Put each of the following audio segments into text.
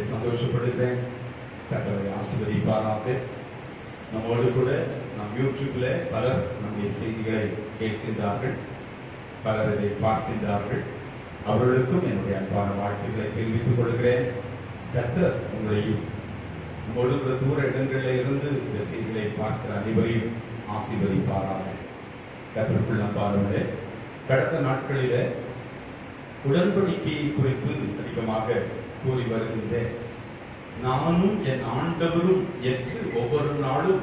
சந்தோஷப்படுகிறேன். கர்த்தரை ஆசீர்வதிப்பாராக. நம்மோடு கூட நம் யூடியூப்ல பலர் நம்முடைய செய்திகளை கேட்கின்றார்கள், பலர் இதை பார்க்கின்றார்கள். அவர்களுக்கும் என்னுடைய அன்பான வாழ்த்துக்களை தெரிவித்துக் கொள்கிறேன். கர்த்தர் உங்களையும் நம்மோடு தூர இடங்களில் இருந்து இந்த செய்திகளை பார்க்கிற அனைவரையும் ஆசீர்வதிப்பாராக. கர்த்தருக்குள் நம்பார்களே, கடந்த நாட்களிலே உடன்படிக்கையை குறித்து அதிகமாக கூறி வருகின்றேன். நானும் என் ஆண்டவரும் என்று ஒவ்வொரு நாளும்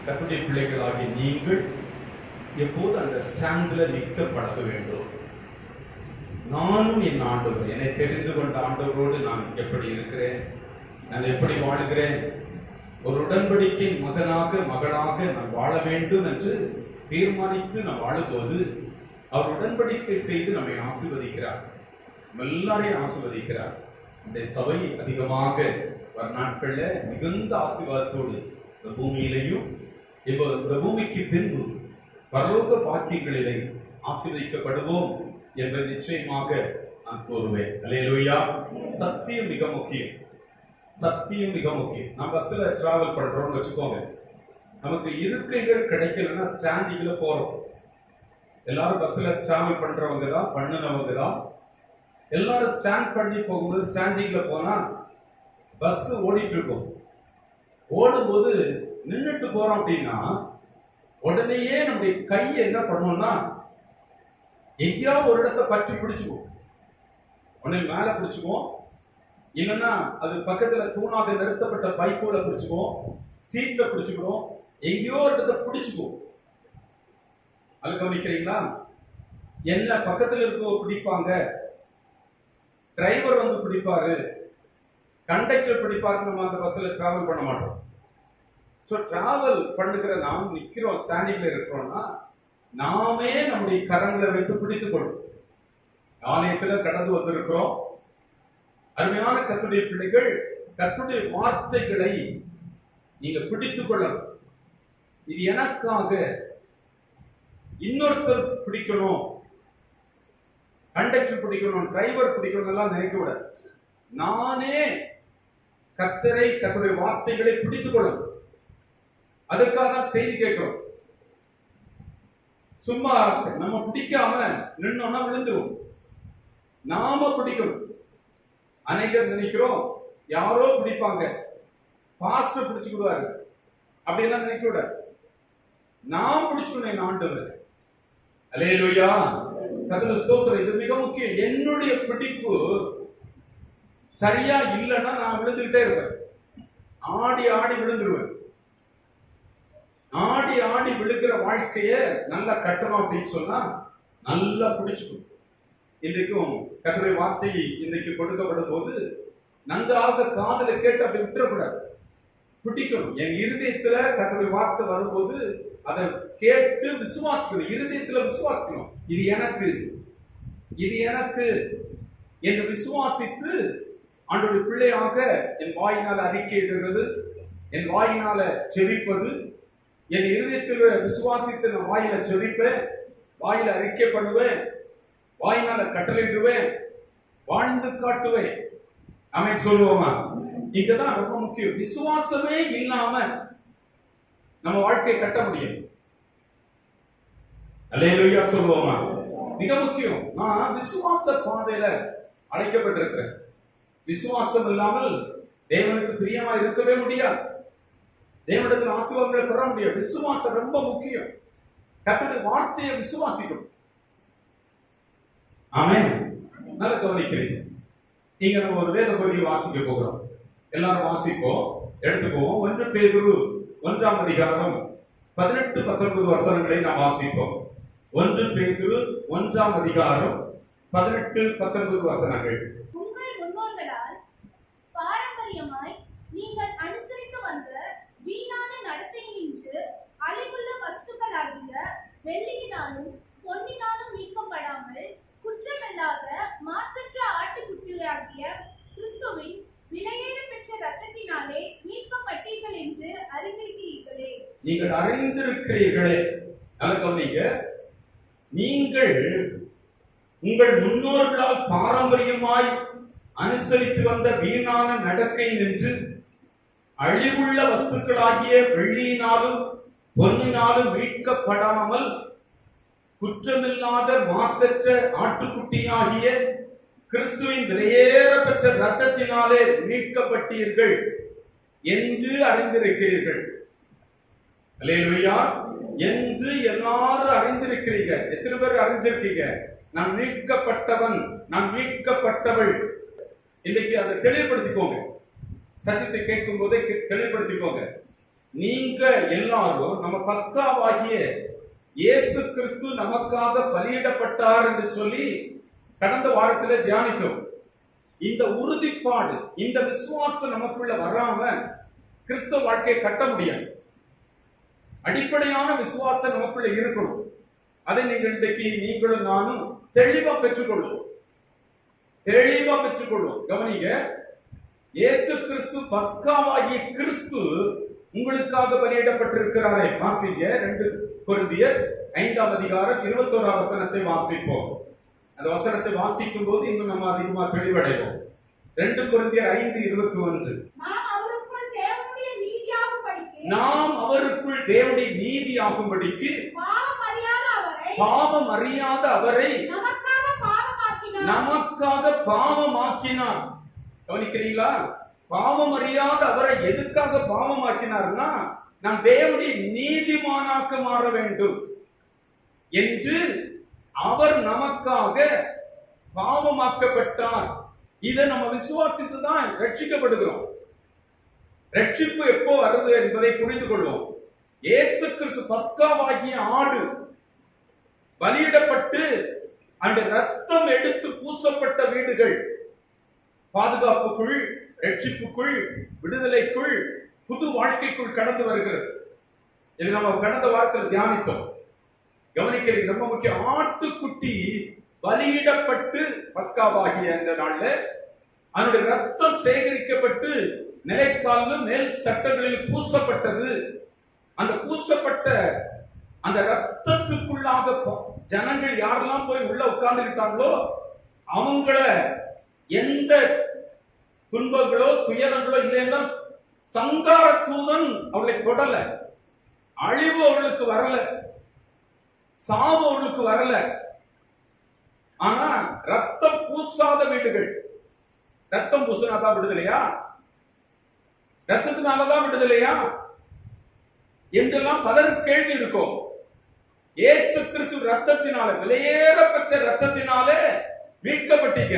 கர்த்தருடைய பிள்ளைகளாகி நீங்கள் எப்போது அந்த ஸ்டாண்டில் நிற்கப்பட வேண்டும். நானும் என் ஆண்டவர், என்னை தெரிந்து கொண்ட ஆண்டவரோடு நான் எப்படி இருக்கிறேன், நான் எப்படி வாழுகிறேன், ஒரு உடன்படிக்கை மகனாக மகளாக நான் வாழ வேண்டும் என்று தீர்மானித்து நான் வாழும்போது அவர் உடன்படிக்கை செய்து நம்மை ஆசீர்வதிக்கிறார், எல்லாரையும் ஆசீர்வதிக்கிறார். இந்த சபை அதிகமாக வர நாட்களில் மிகுந்த ஆசீர்வாதத்தோடு இந்த பூமியிலையும் இப்போ இந்த பூமிக்கு பின்பு பரலோக பாக்கியங்களிலே ஆசீர்வதிக்கப்படுவோம் என்பது நிச்சயமாக நான் கூறுவேன். அல்லேலூயா. சத்தியம் மிக முக்கியம், சத்தியம் மிக முக்கியம். நான் பஸ்ல டிராவல் பண்றோம்னு வச்சுக்கோங்க, நமக்கு இருக்கைகள் கிடைக்கலன்னா ஸ்டாண்டிங்ல போறோம். எல்லாரும் பஸ்ல டிராவல் பண்றவங்க தான், பண்ணுனவங்க தான். எல்லாரும் ஸ்டாண்ட் பண்ணி போகும்போது ஸ்டாண்டிங்ல போனா பஸ் ஓடிட்டு இருக்கும். ஓடும்போது நின்றுட்டு போறோம் அப்படின்னா உடனேயே நம்முடைய கையை என்ன பண்ணுவோம்னா எங்கேயாவது ஒரு இடத்த பற்றி பிடிச்சுக்குவோம். உடனே மேல பிடிச்சுக்குவோம், இல்லைன்னா அது பக்கத்துல தூணாக நிறுத்தப்பட்ட பைப்போல பிடிச்சுக்குவோம், சீட்ல பிடிச்சுக்கிறோம், எங்கேயோ ஒரு இடத்த பிடிச்சுக்குவோம். அது கவனிக்கிறீங்களா? என்ன பக்கத்தில் இருக்கவங்க பிடிப்பாங்க, டிரைவர் வந்து பிடிப்பாரு, கண்டக்டர் பிடிப்பாரு. நம்ம அந்த பஸ்ல டிராவல் பண்ண மாட்டோம். ஸோ டிராவல் பண்ணுகிற நாம் நிற்கிறோம், ஸ்டாண்டிங்ல இருக்கிறோம்னா நாமே நம்முடைய கரங்களை வைத்து பிடித்துக் கொள்ளும். ஆலயத்துல கடந்து வந்திருக்கிறோம். அருமையான கர்த்தருடைய பிள்ளைகள், கர்த்தருடைய வார்த்தைகளை நீங்க பிடித்துக் கொள்ளணும். இது எனக்காக, இன்னொருத்தர் பிடிக்கணும், கண்டக்டர் பிடிக்கணும், டிரைவர் பிடிக்கணும் எல்லாம் நினைக்க கூடாது. நானே கர்த்தரை, கர்த்தருடைய வார்த்தைகளை பிடித்துக் கொள்ளணும். அதுக்காக செய்தி கேட்கிறோம். சும்மா நம்ம பிடிக்காம நின்னோம்னா விழுந்துரும். நாம பிடிக்கணும். அநேகர் நினைக்கிறோம் யாரோ பிடிப்பாங்க, பாஸ்டர் பிடிச்சுக்கிடுவாரு அப்படியெல்லாம் நினைக்க கூடாது. நான் பிடிச்சுக்கணும் என் ஆண்டவர். அல்லேலூயா. கர்த்தருக்கு ஸ்தோத்திரம். இது மிக முக்கியம். என்னுடைய பிடிப்பு சரியா இல்லைன்னா நான் விழுந்துகிட்டே இருப்பேன். ஆடி ஆடி விழுந்துருவேன். ஆடி ஆடி விழுகிற வாழ்க்கைய நல்லா கட்டணும் அப்படின்னு சொன்னா நல்லா பிடிச்சுக்கணும். இன்றைக்கும் கர்த்தருடைய வார்த்தை இன்றைக்கு கொடுக்கப்படும் போது நன்றாக காதுல கேட்டு அப்படி விட்டுறக்கூடாது, பிடிக்கணும். என் இருதயத்துல கர்த்தருடைய வார்த்தை வரும்போது அதை கேட்டு விசுவாசிக்கணும், இருதயத்துல விசுவாசிக்கணும். இது எனக்கு, இது எனக்கு என்று விசுவாசித்து ஆண்டவருடைய பிள்ளையாக என் வாயினால அறிக்கையிடுகிறது, என் வாயினால செபிப்பது, என் இருதயத்தில் விசுவாசித்து நான் வாயில செபிப்பேன், வாயில அறிக்கை பண்ணுவேன், வாயினால கட்டளையிடுவேன், வாழ்ந்து காட்டுவேன். ஆமென் சொல்லுவோமா? இங்கதான் ரொம்ப முக்கியம். விசுவாசமே இல்லாம நம்ம வாழ்க்கையை கட்ட முடியும். அல்லேலூயா சொல்லுவோமா? மிக முக்கியம். நான் விசுவாச பாதையில அழைக்கப்பட்டிருக்கிறேன். விசுவாசம் இல்லாமல் தேவனுக்கு பிரியமா இருக்கவே முடியாது. தேவனிடத்தில் ஆசீர்வாதங்களை பெற முடியாது. விசுவாசம் ரொம்ப முக்கியம். கர்த்தருடைய வார்த்தையை விசுவாசிக்கணும். ஆமென். நல்ல கவனிக்கிறீங்க. நீங்க நம்ம ஒரு வேத பகுதியை வாசிக்க போகிறோம். எல்லாரும் வாசிப்போம், எடுத்துக்குவோம். 1 பேதுரு 1ஆம் அதிகாரம் 18-19 வசனங்களை நாம் வாசிப்போம். 1 பேதுரு 1ஆம் அதிகாரம் 18-19 வசனங்கள். உங்கள் முன்னோர்களால் பாரம்பரியமாய் நீங்கள் அனுசரித்து வந்த வீணான நடத்தையினின்று அழிவுள்ள வஸ்துக்களாகிய வெள்ளியினாலும் பொன்னினாலும் மீட்கப்படாமல் குற்றமில்லாத மாசற்ற ஆட்டுக்குட்டியாகிய கிறிஸ்துவின் விலையேற பெற்ற இரத்தத்தினாலே மீட்கப்பட்டீர்கள் என்று அறிந்திருக்கிறீர்களே. நீங்கள் அறிந்திருக்கிறீர்களே. நல்ல கவனிங்க. நீங்கள் உங்கள் முன்னோர்களால் பாரம்பரியமாய் அனுசரித்து வந்த வீணான நடக்கை நின்று அழிவுள்ள வஸ்துக்களாகிய வெள்ளியினாலும் பொன்னினாலும் மீட்கப்படாமல் குற்றமில்லாத மாசற்ற ஆட்டுக்குட்டியாகிய கிறிஸ்துவின் விலையேற பெற்ற இரத்தத்தினாலே மீட்கப்பட்டீர்கள் என்று அறிந்திருக்கிறீர்கள். அல்லேலூயா. என்று எல்லாரும் அறிந்திருக்கிறீங்க. எத்தனை பேர் அறிஞ்சிருக்கீங்க? நான் மீட்கப்பட்டவன், நான் மீட்கப்பட்டவள். இன்னைக்கு அதை தெளிவுபடுத்திக்கோங்க. சத்தியத்தை கேட்கும் போதே தெளிவுபடுத்திக்கோங்க. நீங்க எல்லாரும் நம்ம பஸ்காவாகிய இயேசு கிறிஸ்து நமக்காக பலியிடப்பட்டார் என்று சொல்லி கடந்த வாரத்திலே தியானித்தோம். இந்த உறுதிப்பாடு, இந்த விசுவாசம் நமக்குள்ள வராம கிறிஸ்தவ வாழ்க்கையை கட்ட முடியாது. அடிப்படையான விசுவாசம் நமக்குள்ள இருக்கணும். அதை நீங்கள் இன்றைக்கு நீங்களும் நானும் தெளிவா பெற்றுக்கொள்வோம். கவனிங்க, இயேசு கிறிஸ்து பஸ்காவாகிய கிறிஸ்து உங்களுக்காக பலியிடப்பட்டிருக்கிறாரே. வாசிங்க 2 கொரிந்தியர் 5ஆம் அதிகாரம் 21ஆம் வசனத்தை வாசிப்போம். அந்த வசனத்தை வாசிக்கும் போது இன்னும் நம்ம அதிகமா தெளிவடைவோம். 2 கொரிந்தியர் 5:21. நாம் அவருக்குள் தேவனுடைய நீதியாகும்படிக்கு பாவம் அறியாத அவரை நமக்காக பாவமாக்கினார். கவனிக்கிறீங்களா? பாவம் அறியாத அவரை எதுக்காக பாவமாக்கினார்னா, நாம் தேவனுடைய நீதிமானாக்க மாற வேண்டும் என்று அவர் நமக்காக பாவமாக்கப்பட்டார். இதை நம்ம விசுவாசித்துதான் ரட்சிக்கப்படுகிறோம். ரட்சிப்பு எப்போ வருது என்பதை புரிந்து கொள்வோம். இயேசு கிறிஸ்து பஸ்காவாகிய ஆடு பலியிடப்பட்டு அந்த ரத்தம் எடுத்து பூசப்பட்ட வீடுகள் பாதுகாப்புக்குள், ரட்சிப்புக்குள், விடுதலைக்குள், புது வாழ்க்கைக்குள் கடந்து வருகிறது. இது நம்ம கடந்த வாரத்தில் தியானித்தோம். கவனிக்கிறீங்க, ரொம்ப முக்கியம். ஆட்டுக்குட்டி பலியிடப்பட்டு பஸ்காவாகிய அந்த நாள்ல அதனுடைய ரத்தம் சேகரிக்கப்பட்டு நிலைக்காலிலும் மேல் சட்டங்களில் பூசப்பட்டது. அந்த பூசப்பட்ட அந்த ரத்தத்துக்குள்ளாக ஜனங்கள் யாரெல்லாம் போய் உள்ள உட்கார்ந்துட்டாங்களோ அவங்கள எந்த துன்பங்களோ துயரங்களோ இல்லைன்னா சங்கார தூதன் அவளை தொடல, அழிவு அவர்களுக்கு வரல, சாவு அவர்களுக்கு வரல. ஆனா ரத்தம் பூசாத வீடுகள், ரத்தம் பூசினாதான் விடுதலையா, ரத்தத்தினாலதான் விடுதலையா என்றெல்லாம் பலருக்கு கேள்வி இருக்கும். இயேசு கிறிஸ்து ரத்தத்தினால, விலையேறப்பட்ட ரத்தத்தினாலே மீட்கப்பட்டீங்க.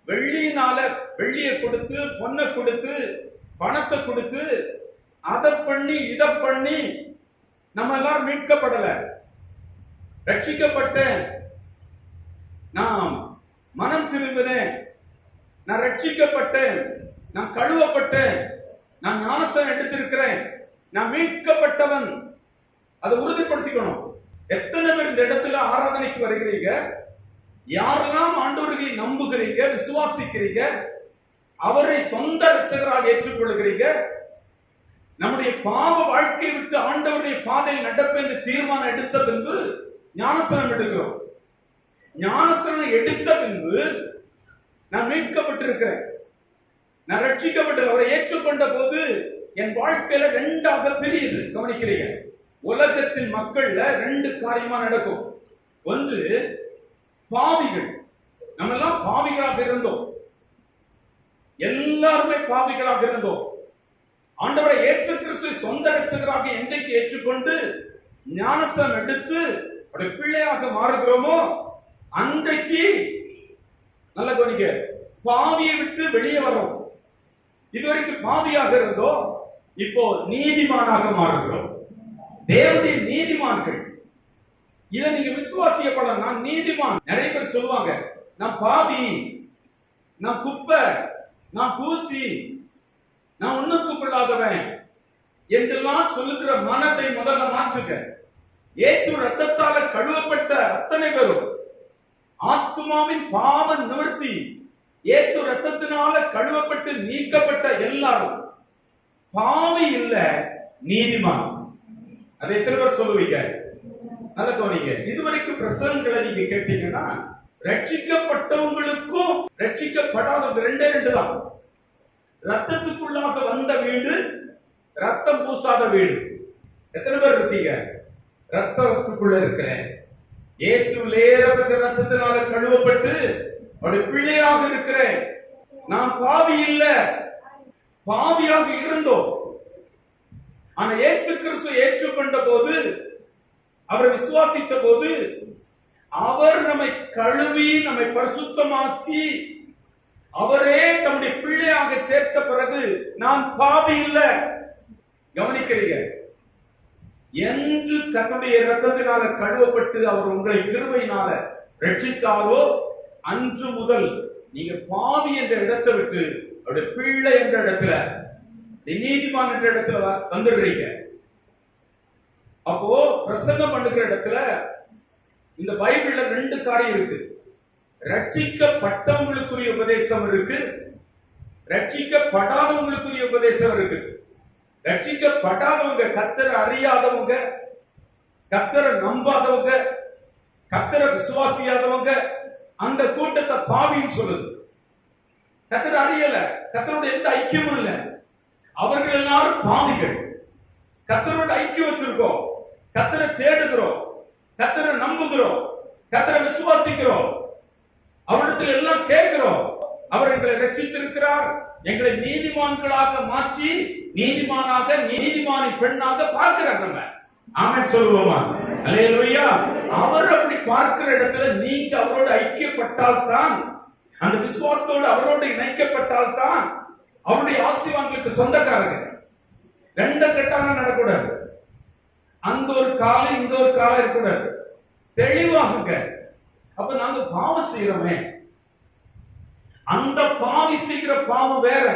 வெள்ளியினால, வெள்ளியை கொடுத்து, பொன்னை கொடுத்து, பணத்தை கொடுத்து, அதை பண்ணி இதை பண்ணி நம்ம எல்லாரும் மீட்கப்படல. ரட்சிக்கப்பட்ட நாம் மனம் திரும்பினேன், நான் ரட்சிக்கப்பட்டேன், நான் கழுவப்பட்டேன், நான் ஞானஸ்நானம் எடுத்திருக்கிறேன், நான் மீட்கப்பட்டவன். அதை உறுதிப்படுத்திக்கணும். எத்தனை பேர் இந்த இடத்துல ஆராதனைக்கு வருகிறீங்க? யாரெல்லாம் ஆண்டவரை நம்புகிறீங்க, விசுவாசிக்கிறீங்க, அவரை சொந்த ரட்சகராக ஏற்றுக்கொள்கிறீங்க, நம்முடைய பாவ வாழ்க்கையை விட்டு ஆண்டவருடைய பாதையில் நடப்ப என்று தீர்மானம் எடுத்த பின்பு ஞானஸ்நானம் எடுக்கிறோம். ஞானஸ்நானம் எடுத்த பின்பு நான் மீட்கப்பட்டிருக்கிறேன், நான் ரட்சிக்கப்பட்டு அவரை ஏற்றுக்கொண்ட போது என் வாழ்க்கையில 2ஆக பிரியுது. கவனிக்கிறீங்க, உலகத்தின் மக்கள்ல 2 காரியமா நடக்கும். ஒன்று, பாவிகள். நம்ம எல்லாம் பாவிகளாக இருந்தோம், எல்லாருமே பாவிகளாக இருந்தோம். ஆண்டவரை இயேசு கிறிஸ்துவை சொந்த ரட்சகராக என்றைக்கு ஏற்றுக்கொண்டு ஞானஸ்நானம் எடுத்து அவருடைய பிள்ளையாக மாறுகிறோமோ அன்றைக்கு, நல்ல கவனிக்க, பாவியை விட்டு வெளியே வரோம். இதுவரைக்கும் பாவியாக இருந்தோம், இப்போ நீதிமானாக மாறுகிறோம். தேவனுடைய நீதிமான்கள். இதை நீங்க விசுவாசிக்கப்படலாம். நான் நீதிமான். நிறைய பேர் சொல்லுவாங்க, நான் பாவி, நான் குப்பை, நான் தூசி, நான் ஒண்ணுக்கு கொள்ளாதவன் என்றெல்லாம் சொல்லுகிற மனதை முதல்ல மாற்றுங்க. இயேசு ரத்தத்தால கழுவப்பட்ட அத்தனை பேரும் ஆத்துமாவின் பாவ நிவர்த்தி, இயேசு ரத்தத்தினால கழுவப்பட்டு நீக்கப்பட்ட எல்லாரும் பாவி இல்ல, நீதிமான். அதை எத்தனை பேர் சொல்லுவீங்க? நல்ல கவனிங்க. இதுவரைக்கும் பிரசங்கங்களை நீங்க கேட்டீங்கன்னா ரட்சிக்கப்பட்டவங்களுக்கும் ரட்சிக்கப்படாதவங்க ரெண்டே ரெண்டு தான். ரத்தத்துக்குள்ளாக வந்த வீடு, ரத்தம் பூசாத வீடு. எத்தனை பேர் இருக்கீங்க? ரத்தத்துக்குள்ள இருக்கிறேன், இயேசு லேரப்பட்ட ரத்தத்தினால கழுவப்பட்டு அவருடைய பிள்ளையாக இருக்கிறேன். நான் பாவி இல்ல, பாவியாக இருந்தோம். ஆனா இயேசு கிறிஸ்துவை ஏற்றுக்கொண்ட போது, அவரை விசுவாசித்த போது, அவர் நம்மை கழுவி நம்மை பரிசுத்தமாக்கி அவரே தம்முடைய பிள்ளையாக சேர்த்த பிறகு நான் பாவி இல்ல. கவனிக்கிறீங்க? என்று கர்த்தருடைய இரத்தத்தினால கழுவப்பட்டு அவர் உங்களை கிருபையினால ரட்சித்தாரோ, அன்று முதல் நீங்க பாவி என்ற இடத்தை விட்டு அவருடைய பிள்ளை என்ற இடத்துல, நீதிமான் என்ற இடத்துல வந்துடுறீங்க. அப்போ பிரசங்கம் பண்ணுகிற இடத்துல இந்த பைபிள்ல ரெண்டு காரியம் இருக்கு. ரட்சிக்கப்பட்டவங்களுக்குரிய உபதேசம் இருக்கு, ரட்சிக்கப்படாதவங்களுக்குரிய உபதேசம் இருக்கு. ரட்சிக்கப்படாதவங்க, கர்த்தரை அறியாதவங்க, கர்த்தரை நம்பாதவங்க, கர்த்தரை விசுவாசியாதவங்க, அந்த கூட்டத்தை பாவின்னு சொல்லுது. கர்த்தரை அறியல, கர்த்தரோட எந்த ஐக்கியமும் இல்லை, அவர்கள் எல்லாரும் பாவிகள். கர்த்தரோட ஐக்கியம் வச்சிருக்கோம், கர்த்தரை தேடுகிறோம், கர்த்தரை நம்புகிறோம், கர்த்தரை விசுவாசிக்கிறோம், அவரிடத்தில் எல்லாம் கேட்கிறோம். அவர் எங்களை ரட்சித்திருக்கிறார், எங்களை நீதிமான்களாக மாற்றி நீதிமானாக, நீதிமானி பெண்ணாக பார்க்கிறார். நம்ம ஆமென் சொல்லுவோமா? அல்லேலூயா. அவர் அப்படி பார்க்கிற இடத்துல நீங்க அவரோட ஐக்கியப்பட்டால் தான், அந்த விசுவாசத்தோடு அவரோடு இணைக்கப்பட்டால் தான் அவருடைய ஆசீர்வாதங்களுக்கு சொந்தக்காரங்க. ரெண்ட கட்டான நடக்கூடாது, அங்க ஒரு காலம் இங்க ஒரு காலம் இருக்கக்கூடாது. தெளிவாகுங்க. அப்ப நாங்க பாவம் செய்யறோமே, அந்த பாவி செய்கிற பாவம் வேற.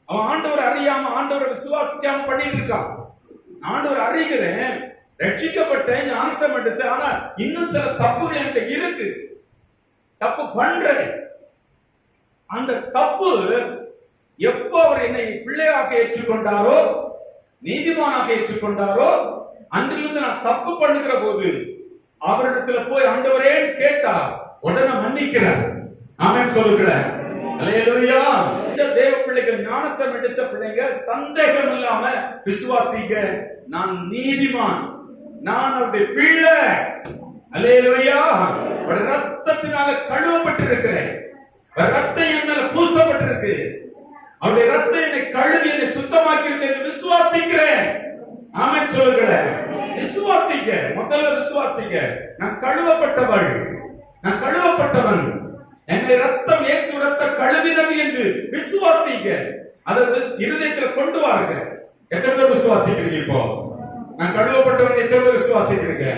அவன் ஆண்டவர் அறியாம, ஆண்டவரை விசுவாசிக்காம பண்ணிட்டு இருக்கான். ஆண்டவர் அறிகிறேன், ரட்சிக்கப்பட்டேன், ஞானஸ்நானம் எடுத்தேன், ஆனா இன்னும் சில தப்புகள் என்கிட்ட இருக்கு, தப்பு பண்றேன். அந்த தப்பு எப்போ அவர் என்னை பிள்ளையாக ஏற்றுக்கொண்டாரோ, நீதிமானாக ஏற்றுக்கொண்டாரோ, அன்றிலிருந்து நான் தப்பு பண்ணுகிற போது அவரிடத்துல போய் ஆண்டவரே கேட்டா உடனே மன்னிக்கிறார். ஆமென் சொல்லுகிறேன். அல்லேலூயா. இந்த தேவ பிள்ளைகள், ஞானஸ்நானம் எடுத்த பிள்ளைங்க சந்தேகம் இல்லாம விசுவாசிங்க, நான் நீதிமான், நான் அவருடைய பிள்ளை. அல்லேலூயா. அவருடைய ரத்தத்தினால கழுவப்பட்டிருக்கிறேன், ரத்தம் என் மேல பூசப்பட்டிருக்கு, அவருடைய ரத்தம் என்னை கழுவி என்னை சுத்தமாக்கி இருக்கு என்று விசுவாசிக்கிறேன். ஆமென் சொல்லுகிறேன். விசுவாசிங்க, முதல்ல விசுவாசிங்க. நான் கழுவப்பட்டவள், நான் கழுவப்பட்டவன், என்னை ரத்தம், இயேசு ரத்தம் கழுவினது என்று விசுவாசிங்க. அதாவது இருதயத்துல கொண்டு வாருங்க. எத்தனை பேர் விசுவாசிக்கிறீங்க? இப்போ நான் கழுவப்பட்டவன் எத்தனை பேர் விசுவாசிக்கிறீங்க?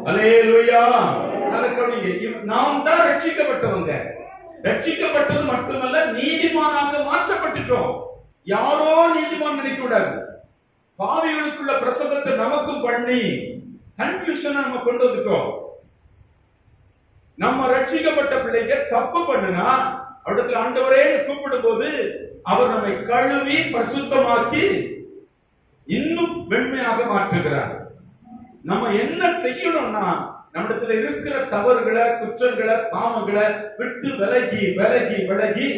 அல்லேலூயா. நாம் தான் ரட்சிக்கப்பட்டவங்க. ரட்சிக்கப்பட்டது மட்டுமல்ல, நீதிமானாக மாற்றப்பட்டுட்டோம். யாரோ நீதிமான் நினைக்க கூடாது. பாவிகளுக்குள்ள பிரசங்கத்தை நமக்கும் பண்ணி கன்ஃபியூஷன் நம்ம கொண்டு வந்துட்டோம். நம்ம ரட்சிக்கப்பட்ட பிள்ளைங்க தப்பு பண்ணுனா அவரிடத்துல ஆண்டவரே கூப்பிடும் போது அவர் நம்மை கழுவி பரிசுத்தமாக்கி இன்னும் வெண்மையாக மாற்றுகிறார். நம்ம என்ன செய்யணும்னா, நம்மிடத்துல இருக்கிற தவறுகளை, குற்றங்களை, பாவங்களை விட்டு விலகி விலகி விலகி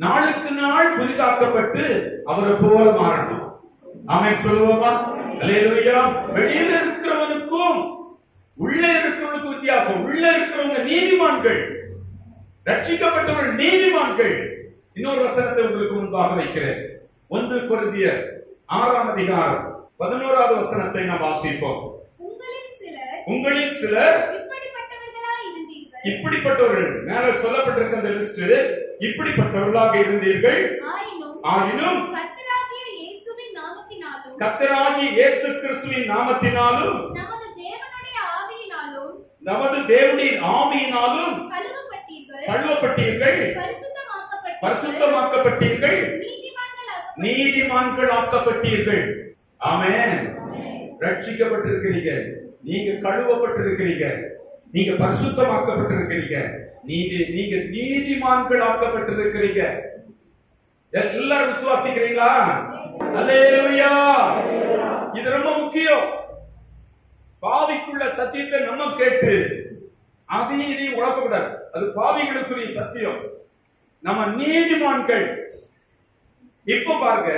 நாளுக்கு நாள் புதிதாக்கப்பட்டு அவரை போல மாறணும். ஆமென் சொல்லுவோமா? அல்லேலூயா. வெளியில இருக்கிறவனுக்கும் உள்ளே இருக்கிறவனுக்கு வித்தியாசம். உள்ளே இருக்கிறவங்க நீதிமான்கள், ரட்சிக்கப்பட்டவர்கள் நீதிமான்கள். இன்னொரு வசனத்தை உங்களுக்கு முன்பாக வைக்கிறேன். 1 கொரிந்தியர் 6ஆம் அதிகாரம் 11வது வசனத்தை நாம் வாசிப்போம். உங்களில் சிலர் இப்படிப்பட்டவர்கள், மேல சொல்லப்பட்டிருக்க அந்த லிஸ்ட், இப்படிப்பட்டவர்களாக இருந்தீர்கள். ஆயினும் கர்த்தராகிய இயேசு கிறிஸ்துவின் நாமத்தினாலும் நமது தேவனுடைய ஆவியினாலும் கழுவப்பட்டீர்கள், பரிசுத்தமாக்கப்பட்டீர்கள், நீதிமான்கள் ஆக்கப்பட்டீர்கள். ஆமென். ரட்சிக்கப்பட்டிருக்கிறீங்க, நீங்க கழுவப்பட்டிருக்கிறீங்க, நீங்க பரிசுத்தமாக்கப்பட்டிருக்கிறீங்க, நீங்க நீதிமான்கள் ஆக்கப்பட்டிருக்கிறீங்க. எல்லாரும் விசுவாசிக்கிறீங்களா? அல்லேலூயா. இது ரொம்ப முக்கியம். பாவிக்குள்ள சத்தியத்தை நம்ம கேட்டு அதையும் இதையும் உழப்பக்கூடாது. அது பாவிகளுக்குரிய சத்தியம். நம்ம நீதிமான்கள். இப்ப பாருங்க,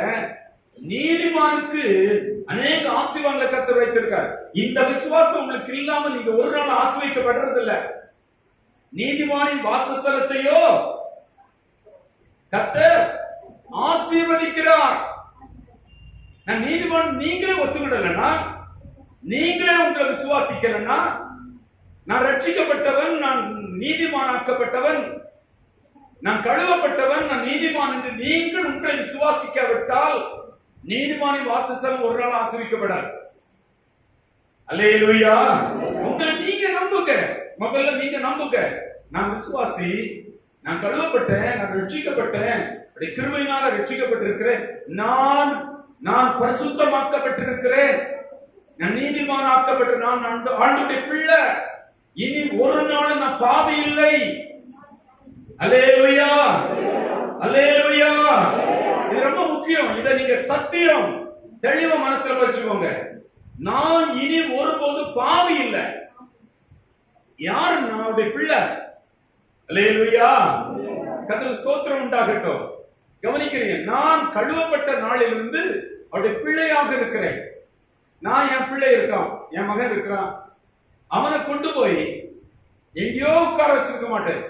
நீதிமானுக்கு அநேக ஆசீர்வாதங்களை கர்த்தர் வைத்திருக்கார். இந்த விசுவாசம் உங்களுக்கு இல்லாம நீங்க ஒரு நாள் ஆசீர்வதிக்கப்படுறது இல்ல. நீதிமானின் வாசஸ்தலத்தையோ கர்த்தர் ஆசீர்வதிக்கிறார். நான் நீதிமான் நீங்களே ஒத்துக்கிடலன்னா, நீங்களே உங்களை விசுவாசிக்கலன்னா, நான் ரட்சிக்கப்பட்டவன், நான் நீதிமானாக்கப்பட்டவன், நான் கழுவப்பட்டவன், நான் நீதிமான் என்று நீங்கள் உங்களை விசுவாசிக்காவிட்டால் நீதிமானின் வாசஸ்தலம் ஒரு நாள் ஆசீர்வதிக்கப்படாது. அல்லேலூயா. உங்களை நீங்க நம்புங்க. முதல்ல நீங்க நம்புங்க. நான் விசுவாசி, நான் கழுவப்பட்டேன், நான் ரட்சிக்கப்பட்டேன், கிருபையினால ரட்சிக்கப்பட்டிருக்கிறேன், நான் பரிசுத்தமாக்கப்பட்டிருக்கிறேன், நான் நீதிமான் ஆக்கப்பட்ட, நான் ஆண்டவருடைய பிள்ளை, இனி ஒரு நாள் நான் பாவி இல்லை. அல்லேலூயா, அல்லேலூயா. இது ரொம்ப முக்கியம். இதை நீங்க சத்தியம் தெளிவா மனசுல வச்சுக்கோங்க. நான் இனி ஒருபோது பாவி இல்லை. யாரு? நம்முடைய பிள்ளை. அல்லேலூயா. கர்த்தருக்கு ஸ்தோத்திரம் உண்டாகட்டும். கவனிக்கிறீங்க, நான் கழுவப்பட்ட நாளிலிருந்து அவருடைய பிள்ளையாக இருக்கிறேன். நான் என் பிள்ளை இருக்கான், என் மகன் இருக்கிறான், அவனை கொண்டு போய் எங்கேயோ உட்கார வச்சிருக்க மாட்டேன்,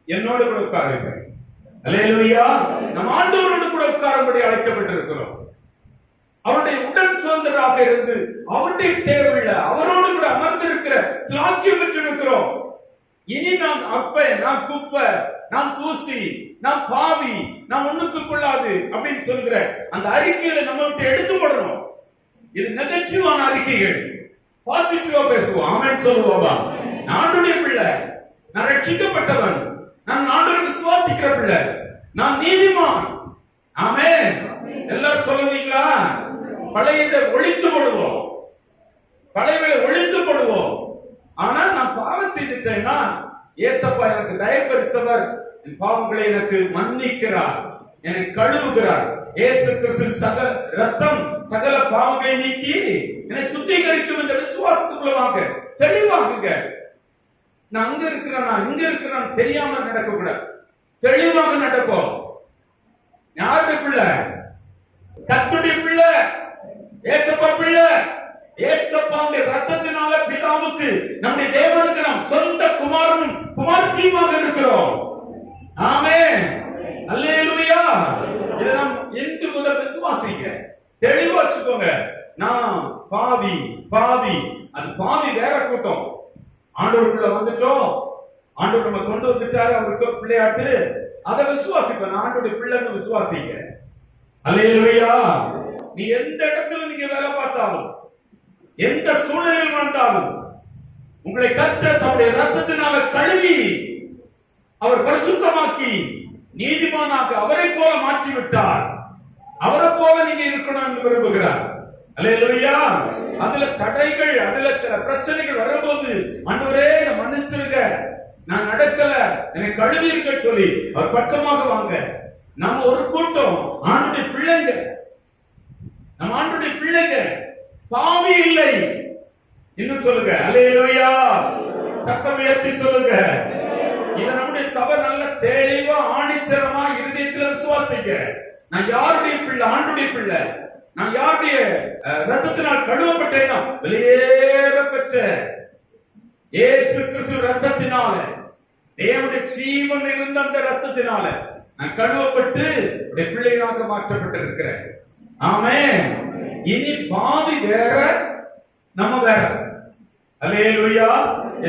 என்னோடு கூட உட்கார வைப்பேன். அல்லேலூயா. நம் ஆண்டவரோடு கூட உட்காரும்படி அழைக்கப்பட்டிருக்கிறோம். அவருடைய உடன் சுதந்திராக இருந்து அவருடைய டேபிள்ல அவரோடு கூட அமர்ந்திருக்கிற ஸ்லாக்கியம் பெற்றிருக்கிறோம். இனி நான் அப்ப, நான் குப்பை, நான் தூசி, நான் பாவி, நான் ஒண்ணுக்கு கொள்ளாது அப்படின்னு சொல்கிற அந்த அறிக்கைகளை நம்ம விட்டு எடுத்து போடணும். இது நெகட்டிவான அறிக்கைகள். பாசிட்டிவா பேசுவோம். ஆமென் சொல்லுவோமா? ஆண்டவருடைய பிள்ளை, நான் ரட்சிக்கப்பட்டவன், நான் ஆண்டவரை விசுவாசிக்கிற பிள்ளை, நான் நீதிமான். ஆமென். எல்லாரும் சொல்லுவீங்களா? பழையதை ஒழித்து போடுவோம், பழையவை ஒழித்து போடுவோம். ஆனா நான் பாவம் செய்துட்டேன்னா, ஏசப்பா எனக்கு தயப்படுத்தவர், என் பாவங்களை எனக்கு மன்னிக்கிறார், என்னை கழுவுகிறார். இயேசு கிறிஸ்துவின் சகல ரத்தம் சகல பாவங்களை நீக்கி என்னை சுத்திகரிக்கும் என்ற விசுவாசத்துக்குள்ள வாங்க. தெளிவாகுங்க. நான் அங்க இருக்கிறேன், நான் இங்க இருக்கிறேன் தெரியாம நடக்கக்கூடாது. தெளிவாக நடப்போம். யாருடைய பிள்ளை? கர்த்தருடைய பிள்ளை, ஏசப்பா பிள்ளை. ஏசப்பாவுடைய ரத்தத்தினால பிதாவுக்கு, நம்முடைய தேவனுக்கு நாம் சொந்த குமாரனும் குமாரத்தியுமாக இருக்கிறோம். ஆமென். அல்லேலூயா. இதை நாம் என்று முதல் விசுவாசிக்க தெளிவா வச்சுக்கோங்க. நான் பாவி, பாவி. அது பாவி வேற கூட்டம். ஆண்டவருக்குள்ள வந்துட்டோம், ஆண்டவர் நம்ம கொண்டு வந்துட்டாரு, அவருக்கு பிள்ளையாட்டு, அதை விசுவாசிப்பேன். ஆண்டவருடைய பிள்ளைன்னு விசுவாசிக்க. அல்லேலூயா. நீ எந்த இடத்துல நீங்க வேலை பார்த்தாலும், எந்த சூழ்நிலையில் வந்தாலும், உங்களை கர்த்தர் தம்முடைய ரத்தத்தினால கழுவி அவர் பரிசுத்தமாக்கி நீதிமானாக அவரை போல மாற்றி விட்டார். அவரை போல நீங்க இருக்கணும் என்று விரும்புகிறார். அல்லேலூயா. அதுல தடைகள், அதுல சில பிரச்சனைகள் வரும்போது, ஆண்டவரே என்னை மன்னிச்சிருங்க, நான் நடக்கல, என்னை கழுவிருக்க சொல்லி அவர் பக்கமாக வாங்க. நம்ம ஒரு கூட்டம் ஆண்டவருடைய பிள்ளைங்க, நம்ம ஆண்டவருடைய பிள்ளைங்க, பாவி இல்லை. இன்னும் சொல்லுங்க அல்லேலூயா. சத்தம் உயர்த்தி சொல்லுங்க. இத நம்முடைய சபை நல்ல தெளிவா ஆணித்தரமா இருதயத்துல விசுவாசிக்க. நான் யாருடைய பிள்ளை? ஆண்டவருடைய பிள்ளை. நான் யாருடைய ரத்தத்தினால் கழுவப்பட்டேன்னா, வெளியேற பெற்ற இயேசு கிறிஸ்து ரத்தத்தினால, தேவனுடைய ஜீவன் இருந்த அந்த ரத்தத்தினால நான் கழுவப்பட்டு பிள்ளையாக மாற்றப்பட்டிருக்கிறேன். ஆமென். இனி பாவி வேற, நம்ம வேற. அல்லேலூயா.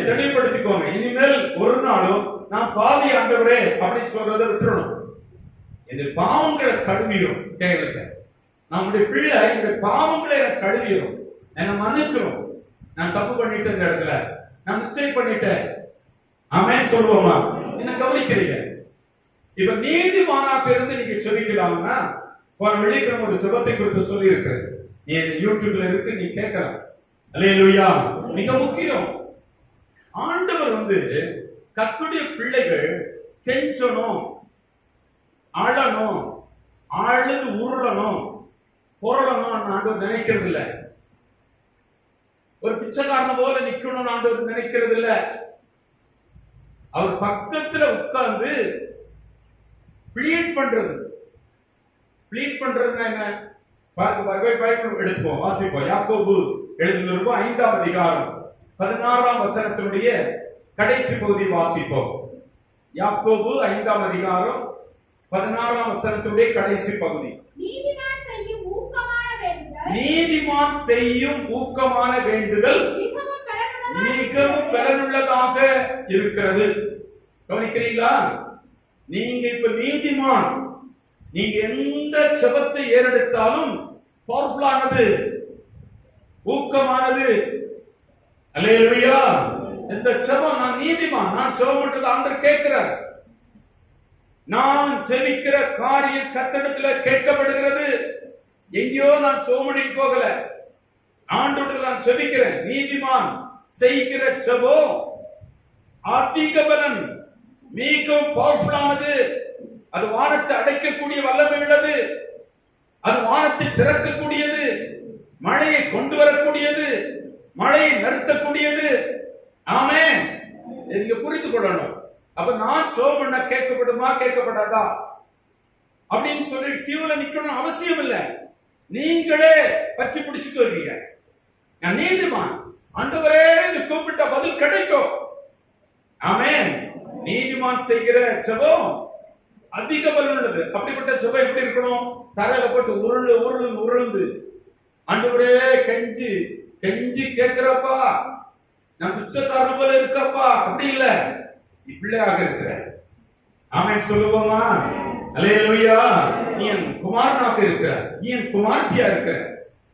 தெளிவுபடுத்திக்கோங்க. இனிமேல் ஒரு நாளும் நான் பாவி ஆண்டவரே அப்படின்னு சொல்றதை விட்டுறணும். இந்த பாவங்களை கழுவிடும். கேளுங்க, நம்முடைய பிள்ளை இந்த பாவங்களை எனக்கு கழுவிடும், என்னை மன்னிச்சிடும். நான் தப்பு பண்ணிட்டேன், இந்த இடத்துல நான் மிஸ்டேக் பண்ணிட்டேன். ஆமென் சொல்லுவோமா? என்ன கவனிக்கிறீங்க? இப்ப நீதிமானாக இருந்து நீங்க செபிக்கலாம்னா, போன வெள்ளிக்கிழமை ஒரு சுபத்தை குறித்து சொல்லி இருக்கிறேன். நீ யூடியூப்ல இருக்கு, நீ கேட்கலாம். அல்லேலூயா. மிக முக்கியம். ஆண்டவர் கர்த்தருடைய பிள்ளைகள் கெஞ்சணும், அழணும், அழுது உருளணும், புரளணும் ஆண்டவர் நினைக்கிறது இல்ல. ஒரு பிச்சைக்காரன போல நிக்கணும் ஆண்டவர் நினைக்கிறது இல்ல. அவர் பக்கத்துல உட்கார்ந்து ப்ளீட் பண்றதுன்னா என்ன? பைபிள் எடுத்துப்போம், வாசிப்போம். யாக்கோபு எழுதின 5ஆம் அதிகாரம் 16ஆம் வசனத்தினுடைய கடைசி பகுதி வாசிப்போம். யாக்கோபு 5ஆம் அதிகாரம் 16ஆம் வசனத்தினுடைய கடைசி பகுதி. நீதிமான் செய்யும் ஊக்கமான வேண்டுதல் மிகவும் பலனுள்ளதாக இருக்கிறது. கவனிக்கிறீங்களா? நீங்க இப்ப நீதிமான், நீங்க எந்த செபத்தை ஏறெடுத்தாலும் பவர்ஃபுல்லானது, ஊக்கமானது. அல்லேலூயா. இந்த செபம், நான் நீதிமான், நான் செபம் பண்றது ஆண்டவர் கேட்கிறார். நான் ஜெபிக்கிற காரியம் கர்த்தரிடத்துல கேட்கப்படுகிறது. எங்கேயோ நான் சோமனிக்கு போகல, ஆண்டவரிடத்துல நான் ஜெபிக்கிறேன். நீதிமான் செய்கிற செபம் அதிக பலன், மிகவும் பவர்ஃபுல்லானது. அது வானத்தை அடைக்கக்கூடிய வல்லமை உள்ளது. அது வானத்தை திறக்கக்கூடியது, மழையை கொண்டு வரக்கூடியது, மழையை நிறுத்தக்கூடியது. ஆமென். நீங்க புரிந்து கொள்ளணும். அப்ப நான் சோமன கேட்கப்படுமா கேட்கப்படாதா அப்படின்னு சொல்லி கியூல நிக்கணும் அவசியம் இல்லை. நீங்களே பற்றி பிடிச்சுட்டு வருவீங்க. நான் நீதிமான், ஆண்டவரே கூப்பிட்ட பதில் கிடைக்கும். ஆமென். நீதிமான் செய்கிற ஜெபம் அதிக பலன் உள்ளது. அப்படிப்பட்ட ஜெபம் எப்படி இருக்கணும்? தரையில போட்டு உருளுந்து ஆண்டவரே கெஞ்சி கெஞ்சி கேட்கிறப்பா, நான் பிச்சைக்காரன் போல இருக்கப்பா, அப்படி இல்ல, பிள்ளையாக இருக்கிற. ஆமென் சொல்லுவோமா? அல்லேலூயா. நீ என் குமாரனாக இருக்கிற, நீ என் குமாரத்தியா இருக்கிற.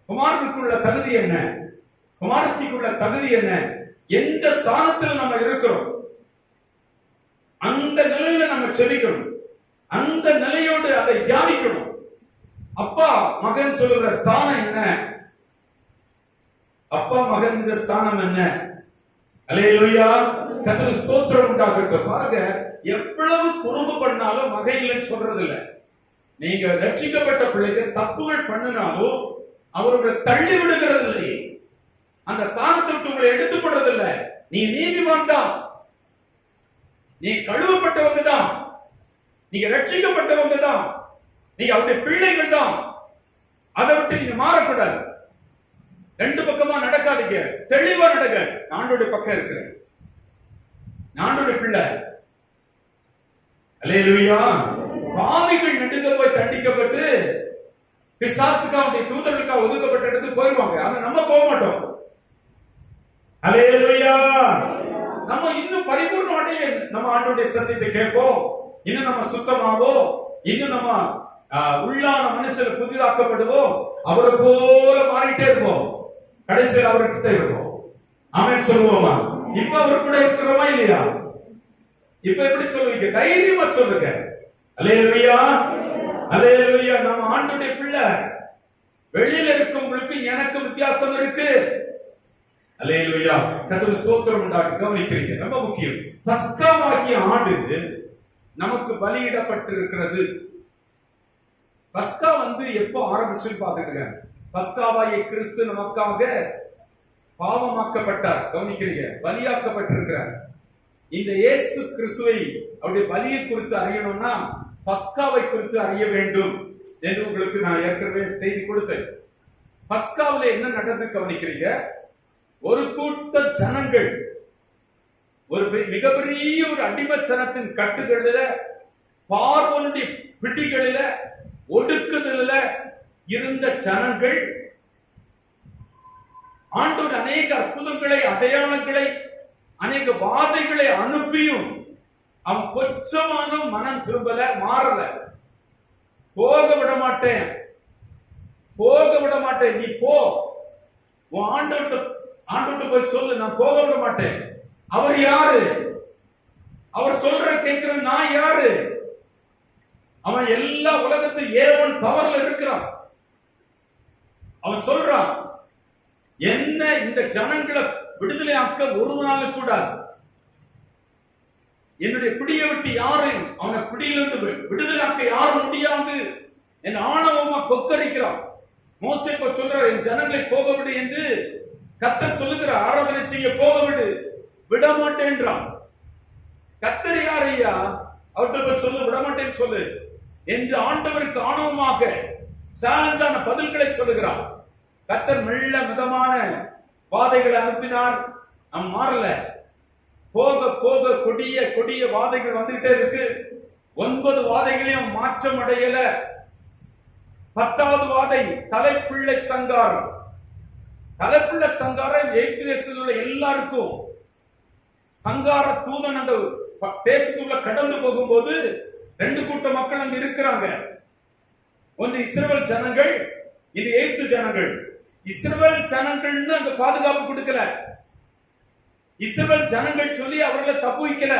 குமாரனுக்குள்ள தகுதி என்ன? குமாரத்திக்குள்ள தகுதி என்ன? எந்த ஸ்தானத்தில் நம்ம இருக்கிறோம், அந்த நிலையில நம்ம செபிக்கணும். அந்த நிலையோடு அதை தியானிக்கணும். அப்பா மகன் சொல்லுகிற ஸ்தானம் என்ன? அப்பா மகன் ஸ்தானம் என்ன? அல்லேலூயா. கர்த்தருக்கு ஸ்தோத்திரம் உண்டாகட்டும். பாருங்க, எவ்வளவு குறும்பு பண்ணாலும் மகையில சொல்றது இல்ல. நீங்க ரட்சிக்கப்பட்ட பிள்ளைக்கு தப்புகள் பண்ணினாலும் அவர்களை தள்ளி விடுகிறது இல்லை. அந்த ஸ்தானத்தை விட்டு உங்களை எடுத்துக்கொள்றது இல்லை. நீ நீதிமான் தான், நீ கழுவப்பட்டவங்க தான், நீங்க ரட்சிக்கப்பட்டவங்க தான், நீங்க அவருடைய பிள்ளைகள் தான். அதை விட்டு நீங்க மாறக்கூடாது. ரெண்டு பக்கமா நடக்காதீங்க, தெளிவா நடக்க. ஆண்டோட பக்கம் இருக்கிற ஆண்டோட பிள்ளை. அல்லேலூயா. பாவிகள் நடுங்க போய் தண்டிக்கப்பட்டு பிசாசுக்காவுடைய தூதர்களுக்காக ஒதுக்கப்பட்ட இடத்துக்கு போயிடுவாங்க. ஆனா நம்ம போக மாட்டோம். அல்லேலூயா. நம்ம இன்னும் பரிபூர்ண அடைய நம்ம ஆண்டோடைய சத்தியத்தை கேட்போம். இன்னும் நம்ம சுத்தமாவோம். இன்னும் நம்ம உள்ளான மனுஷன் புதிதாக்கப்படுவோம். அவரை போல மாறிட்டே இருப்போம். கடைசியில் அவர்கிட்ட இருப்போம். ஆமென் சொல்லுவோமா? இப்ப அவர் கூட இருக்கிறோமா இல்லையா? இப்ப எப்படி சொல்லுவீங்க? தைரியமா சொல்லுங்க. அல்லேலூயா. அல்லேலூயா. நம்ம ஆண்டவருடைய பிள்ளை. வெளியில இருக்கவங்களுக்கு எனக்கு வித்தியாசம் இருக்கு. அல்லேலூயா. கர்த்தருக்கு ஸ்தோத்திரம் உண்டாக கவனிக்கிறீங்க. ரொம்ப முக்கியம். பஸ்காவாகிய ஆடு நமக்கு பலியிடப்பட்டிருக்கிறது. பஸ்கா எப்போ ஆரம்பிச்சுன்னு பாத்துக்கங்க. பஸ்காவாகிய கிறிஸ்து நமக்காக பாவமாக்கப்பட்டார். கவனிக்கிறீங்க, பலியாக்கப்பட்டிருக்கிறார். இந்த இயேசு கிறிஸ்துவை அவருடைய பலியை குறித்து அறியணும்னா பஸ்காவை குறித்து அறிய வேண்டும் என்று உங்களுக்கு நான் ஏற்கனவே செய்தி கொடுத்தேன். பஸ்காவில் என்ன நடந்து கவனிக்கிறீங்க? ஒரு கூட்ட ஜனங்கள் ஒரு மிகப்பெரிய ஒரு அடிமைத்தனத்தின் கட்டுகளில, பார்வோனுடைய பிடிகளில, ஒடுக்குதலில இருந்த ஜனங்கள் ஆண்டவர் அநேக அற்புதங்களை, அடையாளங்களை, அநேக வாதைகளை அனுப்பியும் அவன் கொஞ்சமான மனம் திரும்பல, மாறல. போக விட மாட்டேன், போக விட மாட்டேன், நீ போ, உன் ஆண்டவர்கிட்ட போய் சொல்லு, நான் போக விட மாட்டேன். அவர் யாரு? அவர் சொல்ற கேட்கிற நான் யாரு? அவன் எல்லா உலகத்து ஏவன் பவர்ல இருக்கிறான். அவன் சொல்றான், என்ன இந்த ஜனங்களை விடுதலை ஆக்க ஒரு நாள் கூடாது. என்னுடைய பிடியை விட்டு யாரையும், அவனை பிடியிலிருந்து விடுதலை ஆக்க யாரும் முடியாது. என் ஆணவமா கொக்கரிக்கிறான். மோசே சொல்ற, என் ஜனங்களை போக விடு என்று கர்த்தர் சொல்லுகிற, ஆராதனை செய்ய போக விடு, விட மாட்டேன்றான். கர்த்தர் யார் ஐயா, அவர்கிட்ட போய் சொல்லு, விடமாட்டேன்னு சொல்லு என்று ஆண்டவருக்கு ஆணவமாக சேலஞ்சான பதில்களை சொல்லுகிறார். கர்த்தர் மெல்ல மிதமான வாதைகளை அனுப்பினார். நம் மாறல. போக போக கொடிய கொடிய வாதைகள் வந்துகிட்டே இருக்கு. 9 வாதைகளையும் மாற்றம் அடையல. 10வது வாதை தலைப்பிள்ளை சங்காரம். தலைப்பிள்ளை சங்காரம் தேசத்தில் உள்ள எல்லாருக்கும் சங்கார தூதன் அந்த தேசத்துக்குள்ள கடந்து போகும்போது 2 கூட்ட மக்கள் அங்க இருக்கிறாங்க. ஒன்று இஸ்ரவேல் ஜனங்கள், இது எகிப்து ஜனங்கள். இஸ்ரவேல் ஜனங்கள்னு அங்க பாதுகாப்பு கொடுக்கல. இஸ்ரவேல் ஜனங்கள் சொல்லி அவர்களை தப்பு வைக்கல.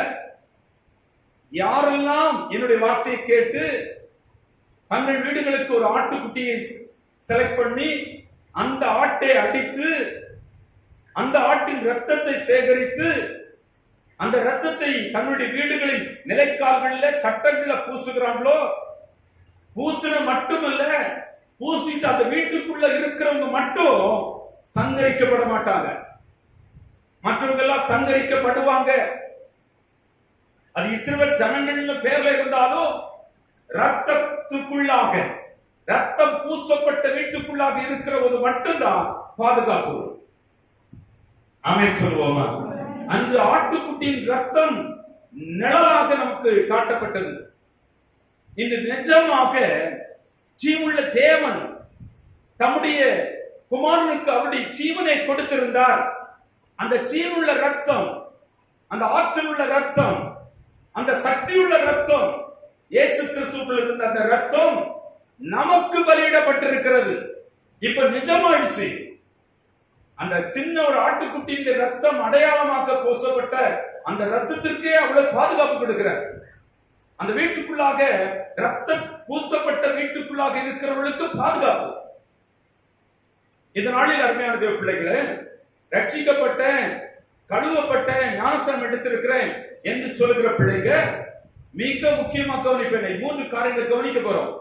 யாரெல்லாம் என்னுடைய வார்த்தையை கேட்டு தங்கள் வீடுகளுக்கு ஒரு ஆட்டுக்குட்டியை செலக்ட் பண்ணி அந்த ஆட்டை அடித்து அந்த ஆட்டின் ரத்தத்தை சேகரித்து அந்த ரத்தத்தை தன்னுடைய வீடுகளின் நிலைக்கால்களில் சட்டங்கள பூசுகிறாங்களோ, பூசுன மட்டுமல்ல, பூசிட்டு அந்த வீட்டுக்குள்ள இருக்கிறவங்க மட்டும் சங்கரிக்கப்பட மாட்டாங்க, மற்றவங்க எல்லாம் சங்கரிக்கப்படுவாங்க. அது இஸ்ரவேல் ஜனங்கள்னு பேர்ல இருந்தாலும் ரத்தத்துக்குள்ளாக, ரத்தம் பூசப்பட்ட வீட்டுக்குள்ளாக இருக்கிறவது மட்டும்தான் பாதுகாப்பு. ஆமென் சொல்லுவோமா? அந்த ஆட்டுக்குட்டியின் ரத்தம் நிழலாக நமக்கு காட்டப்பட்டது. இந்த நிஜமாக ஜீவனுள்ள தேவன் தம்முடைய குமாரனுக்கு அவருடைய ஜீவனை கொடுத்திருந்தார். அந்த ஜீவனுள்ள ரத்தம், அந்த ஆற்றல் உள்ள ரத்தம், அந்த சக்தியுள்ள ரத்தம், இயேசு கிறிஸ்துவுக்குள் இருந்த அந்த ரத்தம் நமக்கு பலியிடப்பட்டிருக்கிறது. இப்ப நிஜமாயிடுச்சு. அந்த சின்ன ஒரு ஆட்டுக்குட்டியின் ரத்தம் அடையாளமாக பூசப்பட்ட அந்த ரத்தத்திற்கே அவ்வளவு பாதுகாப்பு கொடுக்கிறார். அந்த வீட்டுக்குள்ளாக ரத்தம் பூசப்பட்ட வீட்டுக்குள்ளாக இருக்கிறவர்களுக்கு பாதுகாப்பு. இந்த நாளில் அருமையான தேவ பிள்ளைகளே, ரட்சிக்கப்பட்டேன், கழுவப்பட்டேன், ஞானஸ்நானம் எடுத்திருக்கிறேன் என்று சொல்லுகிற பிள்ளைங்க மிக முக்கியமா கவனிப்பேன். 3 காரியங்களை கவனிக்க போறோம்.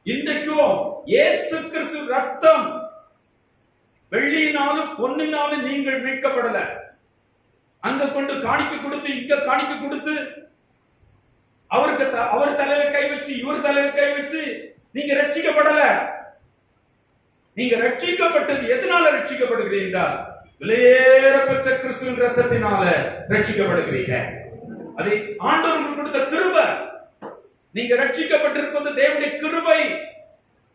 இன்றைக்கும் இயேசு கிறிஸ்து ரத்தம் வெள்ளியினாலும் பொன்னினாலும் நீங்கள் மீட்கப்படல. அங்க கொண்டு காணிக்க கொடுத்து, இங்க காணிக்க கொடுத்து, அவருக்கு அவர் தலையில கை வச்சு, இவர் தலையில கை வச்சு நீங்க ரட்சிக்கப்படல. நீங்க ரட்சிக்கப்பட்டது எதனால ரட்சிக்கப்படுகிறீங்க? விலையேறப்பட்ட கிறிஸ்துவின் ரத்தத்தினால ரட்சிக்கப்படுகிறீங்க. அது ஆண்டவர் கொடுத்த கிருபை. நீங்க ரட்சிக்கப்பட்டிருப்பது தேவனுடைய கிருபை.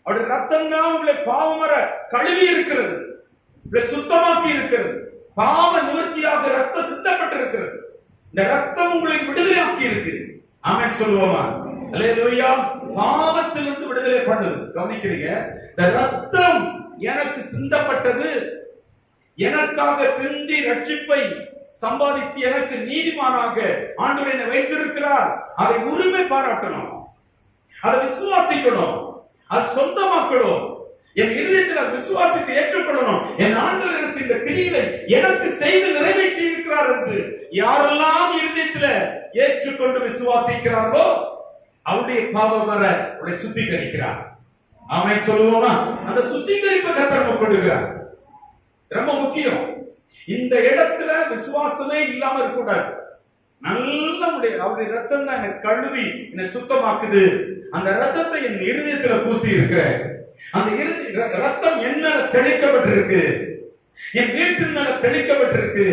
அவருடைய ரத்தம் தான் உங்களை பாவமர கழுவி இருக்கிறது, உங்களை சுத்தமாக்கி இருக்கிறது, பாவ நிவர்த்தியாக ரத்தம் சிந்தப்பட்டிருக்கிறது. இந்த ரத்தம் உங்களை விடுதலையாக்கி இருக்கு. ஆமென் சொல்லுவோமா? அல்லேலூயா. பாவத்திலிருந்து விடுதலை பண்ணுது. கவனிக்கிறீங்க? இந்த ரத்தம் எனக்கு சிந்தப்பட்டது, எனக்காக சிந்தி ரட்சிப்பை சம்பாதித்து எனக்கு நீதிமானாக ஆண்டவர் என்னை வைத்திருக்கிறார். அதை உரிமை பாராட்டணும், அதை விசுவாசிக்கணும், அதை சொந்தமாக்கணும். என் இருதயத்தில் விசுவாசத்தை ஏற்றுக்கொள்ளணும். என் ஆண்டவர் எனக்கு இந்த கிரியை எனக்கு செய்து நிறைவேற்றி இருக்கிறார் என்று யாரெல்லாம் இருதயத்தில் ஏற்றுக்கொண்டு விசுவாசிக்கிறார்களோ அவருடைய பாவம் வர அவரை சுத்திகரிக்கிறார். ஆமென் சொல்லுவோமா? அந்த சுத்திகரிப்பை கர்த்தர் கொடுக்கிறார். ரொம்ப முக்கியம். இந்த இடத்துல விசுவாசமே இல்லாம இருக்கக்கூடாது. நல்ல அவருடைய ரத்தம் தான் என்னை கழுவி என்னை சுத்தமாக்குது. அந்த ரத்தத்தை என் இருதயத்துல பூசி இருக்க, அந்த ரத்தம் என்ன தெளிக்கப்பட்டிருக்கு, என் வீட்டின் மேல தெளிக்கப்பட்டிருக்கு,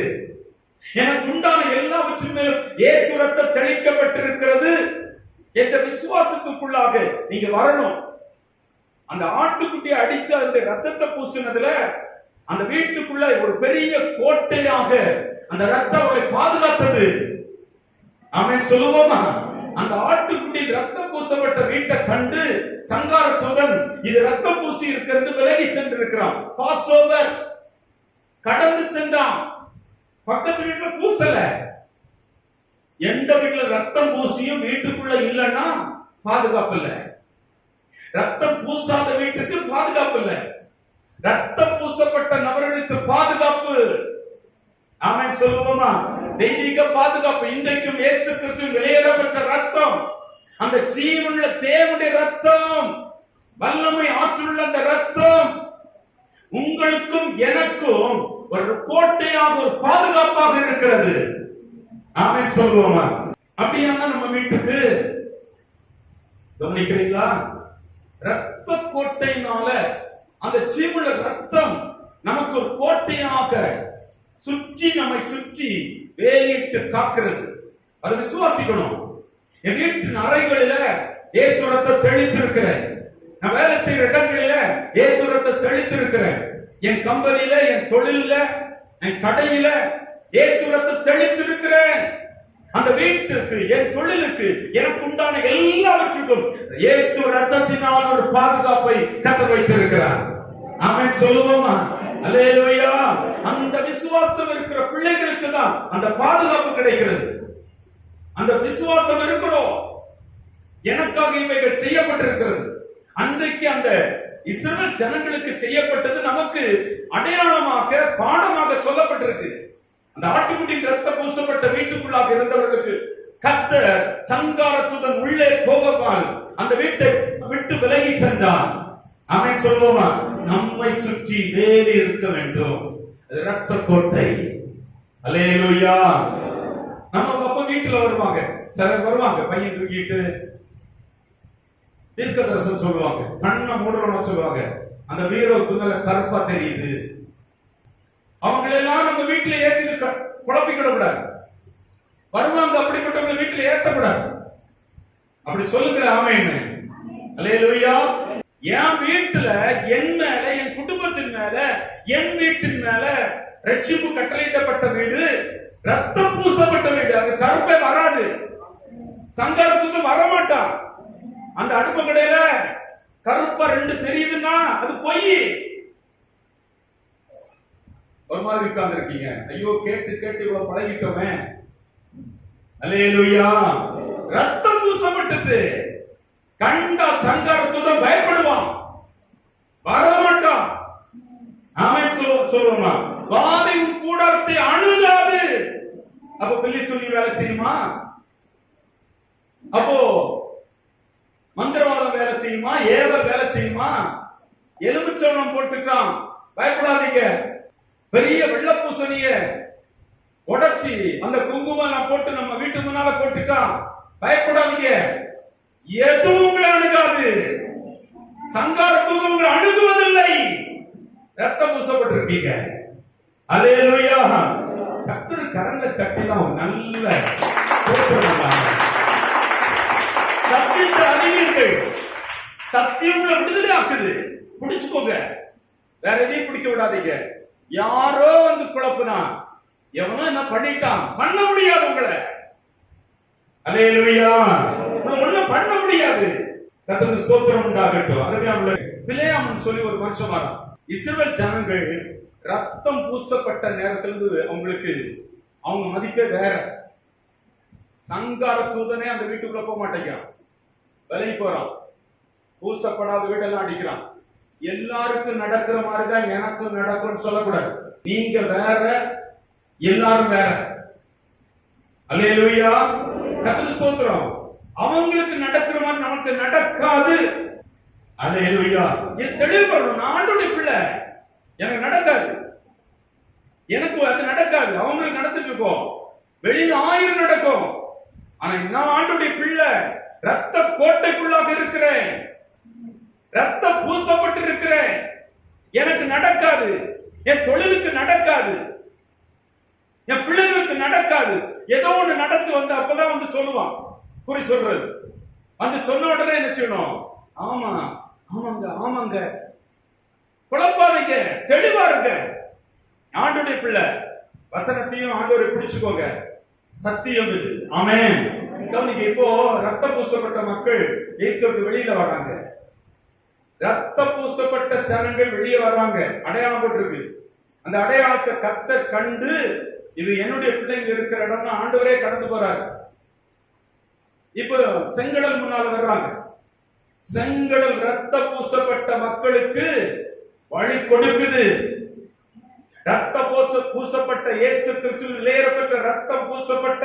எனக்கு உண்டான எல்லாவற்றின் மேலும் இயேசு ரத்தம் தெளிக்கப்பட்டிருக்கிறது என்ற விசுவாசத்துக்குள்ளாக நீங்க வரணும். அந்த ஆட்டுக்குட்டியை அடித்து அந்த ரத்தத்தை பூசினதுல அந்த வீட்டுக்குள்ள ஒரு பெரிய கோட்டையாக அந்த ரத்தம் அவரை பாதுகாத்தது. ஆமென் சொல்லுவோமா? அந்த ஆட்டுக்குட்டி ரத்தம் பூசப்பட்ட வீட்டை கண்டு சங்கார தூதன் இது ரத்தம் பூசி இருக்கிறது விலகி சென்றிருக்கிறான். பாஸ்ஓவர் கடந்து சென்றான். பக்கத்து வீட்டுல பூசல. எந்த வீட்டுல ரத்தம் பூசியும் வீட்டுக்குள்ள இல்லைன்னா பாதுகாப்பு இல்ல. ரத்தம் பூசாத வீட்டுக்கு பாதுகாப்பு இல்ல. ரத்தம் பூசப்பட்ட நபர்களுக்கு பாதுகாப்பு. ஆமென் சொல்லுவோமா? தெய்வீக பாதுகாப்பு. இன்றைக்கும் இயேசு கிறிஸ்துவின் வெளியேறப்பட்ட ரத்தம், அந்த ஜீவனுள்ள தேவனுடைய ரத்தம், வல்லமை ஆற்றலுள்ள அந்த ரத்தம் உங்களுக்கும் எனக்கும் ஒரு கோட்டையாக ஒரு பாதுகாப்பாக இருக்கிறது. ஆமென் சொல்லுவோமா? அப்படியானா நம்ம வீட்டுக்கு கவனிக்கிறீங்களா? ரத்த கோட்டையினால அந்த ஜீவனுள்ள ரத்தம் நமக்கு ஒரு கோட்டையாக சுற்றி நம்மை சுற்றி வேலியிட்டு காக்கிறது. அதை விசுவாசிக்கணும். என் வீட்டின் அறைகளில இயேசு ரத்தம் தெளித்து இருக்கிறேன். நான் வேலை செய்யற இடங்களில இயேசு ரத்தம் தெளித்து இருக்கிறேன். என் கம்பெனியில, என் தொழில, என் கடையில இயேசு ரத்தம் தெளித்து இருக்கிறேன். அந்த வீட்டுக்கு, என் தொழிலுக்கு, எனக்கு உண்டான எல்லாவற்றுக்கும் இயேசு ரத்தத்தினால் ஒரு பாதுகாப்பை கர்த்தர் வைத்திருக்கிறார். ஆமென் சொல்லுவோமா? அல்லேலூயா. அந்த விசுவாசம் இருக்கிற பிள்ளைகளுக்கு தான் அந்த பாதுகாப்பு கிடைக்கிறது. அந்த விசுவாசம் இருக்கணும். எனக்காக இவைகள் செய்யப்பட்டிருக்கிறது. அன்றைக்கு அந்த இஸ்ரவேல் ஜனங்களுக்கு செய்யப்பட்டது நமக்கு அடையாளமாக, பாடமாக சொல்லப்பட்டிருக்கு. அந்த ஆட்டுக்குட்டியின் ரத்தம் பூசப்பட்ட வீட்டுக்குள்ளாக இருந்தவர்களுக்கு கர்த்தர் சங்காரத்துடன் உள்ளே போகாமல் அந்த வீட்டை விட்டு விலகி சென்றார். ஆமென் சொல்லுவோமா? நம்மை சுற்றி வேலி இருக்க வேண்டும். அது ரத்த கோட்டை. அல்லேலூயா. நம்ம அப்பா வீட்டுல வருவாங்க, சிலர் வருவாங்க பையன் தூக்கிட்டு தீர்க்க தரிசனம் சொல்லுவாங்க, கண்ணை மூடுறவங்க சொல்லுவாங்க, அந்த வீரோக்கு நல்ல கருப்பா தெரியுது. அவங்களெல்லாம் நம்ம வீட்டுல ஏத்திட்டு குழப்பிக்கிட கூடாது. வருவாங்க, அப்படிப்பட்டவங்களை வீட்டுல ஏத்தக்கூடாது. அப்படி சொல்லுங்க. ஆமென். அல்லேலூயா. என் வீட்டுல, என் மேல, என் குடும்பத்தின் மேல, என் வீட்டின் மேல ரட்சிப்பு கட்டளையிடப்பட்ட வீடு, ரத்தம் பூசப்பட்ட வீடு. அது கருப்பே வராது, சங்காரத்துக்கு வரமாட்டான். அந்த அடுப்பு கடையில கருப்பா ரெண்டு தெரியுதுன்னா அது பொய். ஒரு மாதிரி உட்கார்ந்து இருக்கீங்க, ஐயோ கேட்டு கேட்டு இவ்வளவு பழகிட்டோமே. அல்லேலூயா. ரத்தம் பூசப்பட்டது. கண்ட சங்காரத்துடன் பயப்படுவான், வரமாட்டான். ஆமென் சொல்லுவோமா? வாதையும் கூடாரத்தை அணுகாது. அப்ப பில்லி சொல்லி வேலை செய்யுமா? அப்போ மந்திரவாதம் வேலை செய்யுமா? ஏவல் வேலை செய்யுமா? எலுமிச்சம்பழம் போட்டுட்டான், பயப்படாதீங்க. பெரிய வெள்ளப்பூசணிய உடைச்சி அந்த குங்குமம் போட்டு நம்ம வீட்டு முன்னால போட்டுட்டான், பயப்படாதீங்க. எதுவும் உங்களை அணுகாது. சங்காரத்துவம் உங்களை அணுகுவதில்லை. ரத்தம் பூசப்பட்டிருக்கீங்க. அல்லேலூயா. கர்த்தர் கரங்களை கட்டிதான் நல்ல சத்தியத்தை அறிவீர்கள். சத்தியம் உங்களை விடுதலை ஆக்குது. பிடிச்சுக்கோங்க, வேற எதையும் பிடிக்க விடாதீங்க. யாரோ வந்து குழப்புனா, எவனோ என்ன பண்ணிட்டான், பண்ண முடியாது உங்களை. அல்லேலூயா. ஒண்ணும் பண்ண முடியாது. கர்த்தருக்கு ஸ்தோத்திரம் உண்டாகட்டும். அருமையான பிலேயாம் சொல்லி ஒரு மனுஷன் வரான். இஸ்ரவேல் ஜனங்கள் ரத்தம் பூசப்பட்ட நேரத்திலிருந்து அவங்களுக்கு அவங்க மதிப்பே வேற. சங்கார தூதனே அந்த வீட்டுக்குள்ள போக மாட்டேங்கிறான், விலகி போறான். பூசப்படாத வீடெல்லாம் அடிக்கிறான். எல்லாருக்கும் நடக்கிற மாதிரிதான் எனக்கும் நடக்கும்னு சொல்லக்கூடாது. நீங்க வேற, எல்லாரும் வேற. அல்லேலூயா. கர்த்தருக்கு ஸ்தோத்திரம். அவங்களுக்கு நடக்கிற மாதிரி நமக்கு நடக்காது. அல்லேலூயா. இது தெளிவு பண்ணணும். நான் ஆண்டவருடைய பிள்ளை, எனக்கு நடக்காது, எனக்கு அது நடக்காது. அவங்களுக்கு நடந்துட்டு இருக்கோம், வெளியில 1000 நடக்கும். ஆனா நான் ஆண்டவருடைய பிள்ளை, ரத்த கோட்டைக்குள்ளாக இருக்கிறேன், ரத்த பூசப்பட்டு இருக்கிறேன். எனக்கு நடக்காது, என் தொழிலுக்கு நடக்காது, என் பிள்ளைகளுக்கு நடக்காது. ஏதோ ஒண்ணு நடந்து வந்து அப்பதான் வந்து சொல்லுவான், குறி சொல்றது. வந்து சொன்ன உடனே என்ன செய்யணும்? ஆமா ஆமாங்க ஆமாங்க. குழப்பாதீங்க, தெளிவா இருங்க. ஆண்டவருடைய பிள்ளை, வசனத்தையும் ஆண்டவரை பிடிச்சுக்கோங்க. சத்தியம் இது. ஆமென். கவனிங்க. இப்போ ரத்த பூசப்பட்ட மக்கள் எய்தோக்கு வெளியில வர்றாங்க. ரத்த பூசப்பட்ட ஜனங்கள் வெளியே வர்றாங்க. அடையாளம் போட்டிருக்கு. அந்த அடையாளத்தை கர்த்தர் கண்டு, இது என்னுடைய பிள்ளைங்க இருக்கிற இடம்னு ஆண்டவரே கடந்து போறாரு. இப்போ செங்கடல் முன்னால வர்றாங்க. செங்கடல் ரத்த பூசப்பட்ட மக்களுக்கு வழி கொடுக்குது. ரத்த பூசப்பட்ட இயேசு கிறிஸ்துவின் விலையேறப்பட்ட ரத்தம் பூசப்பட்ட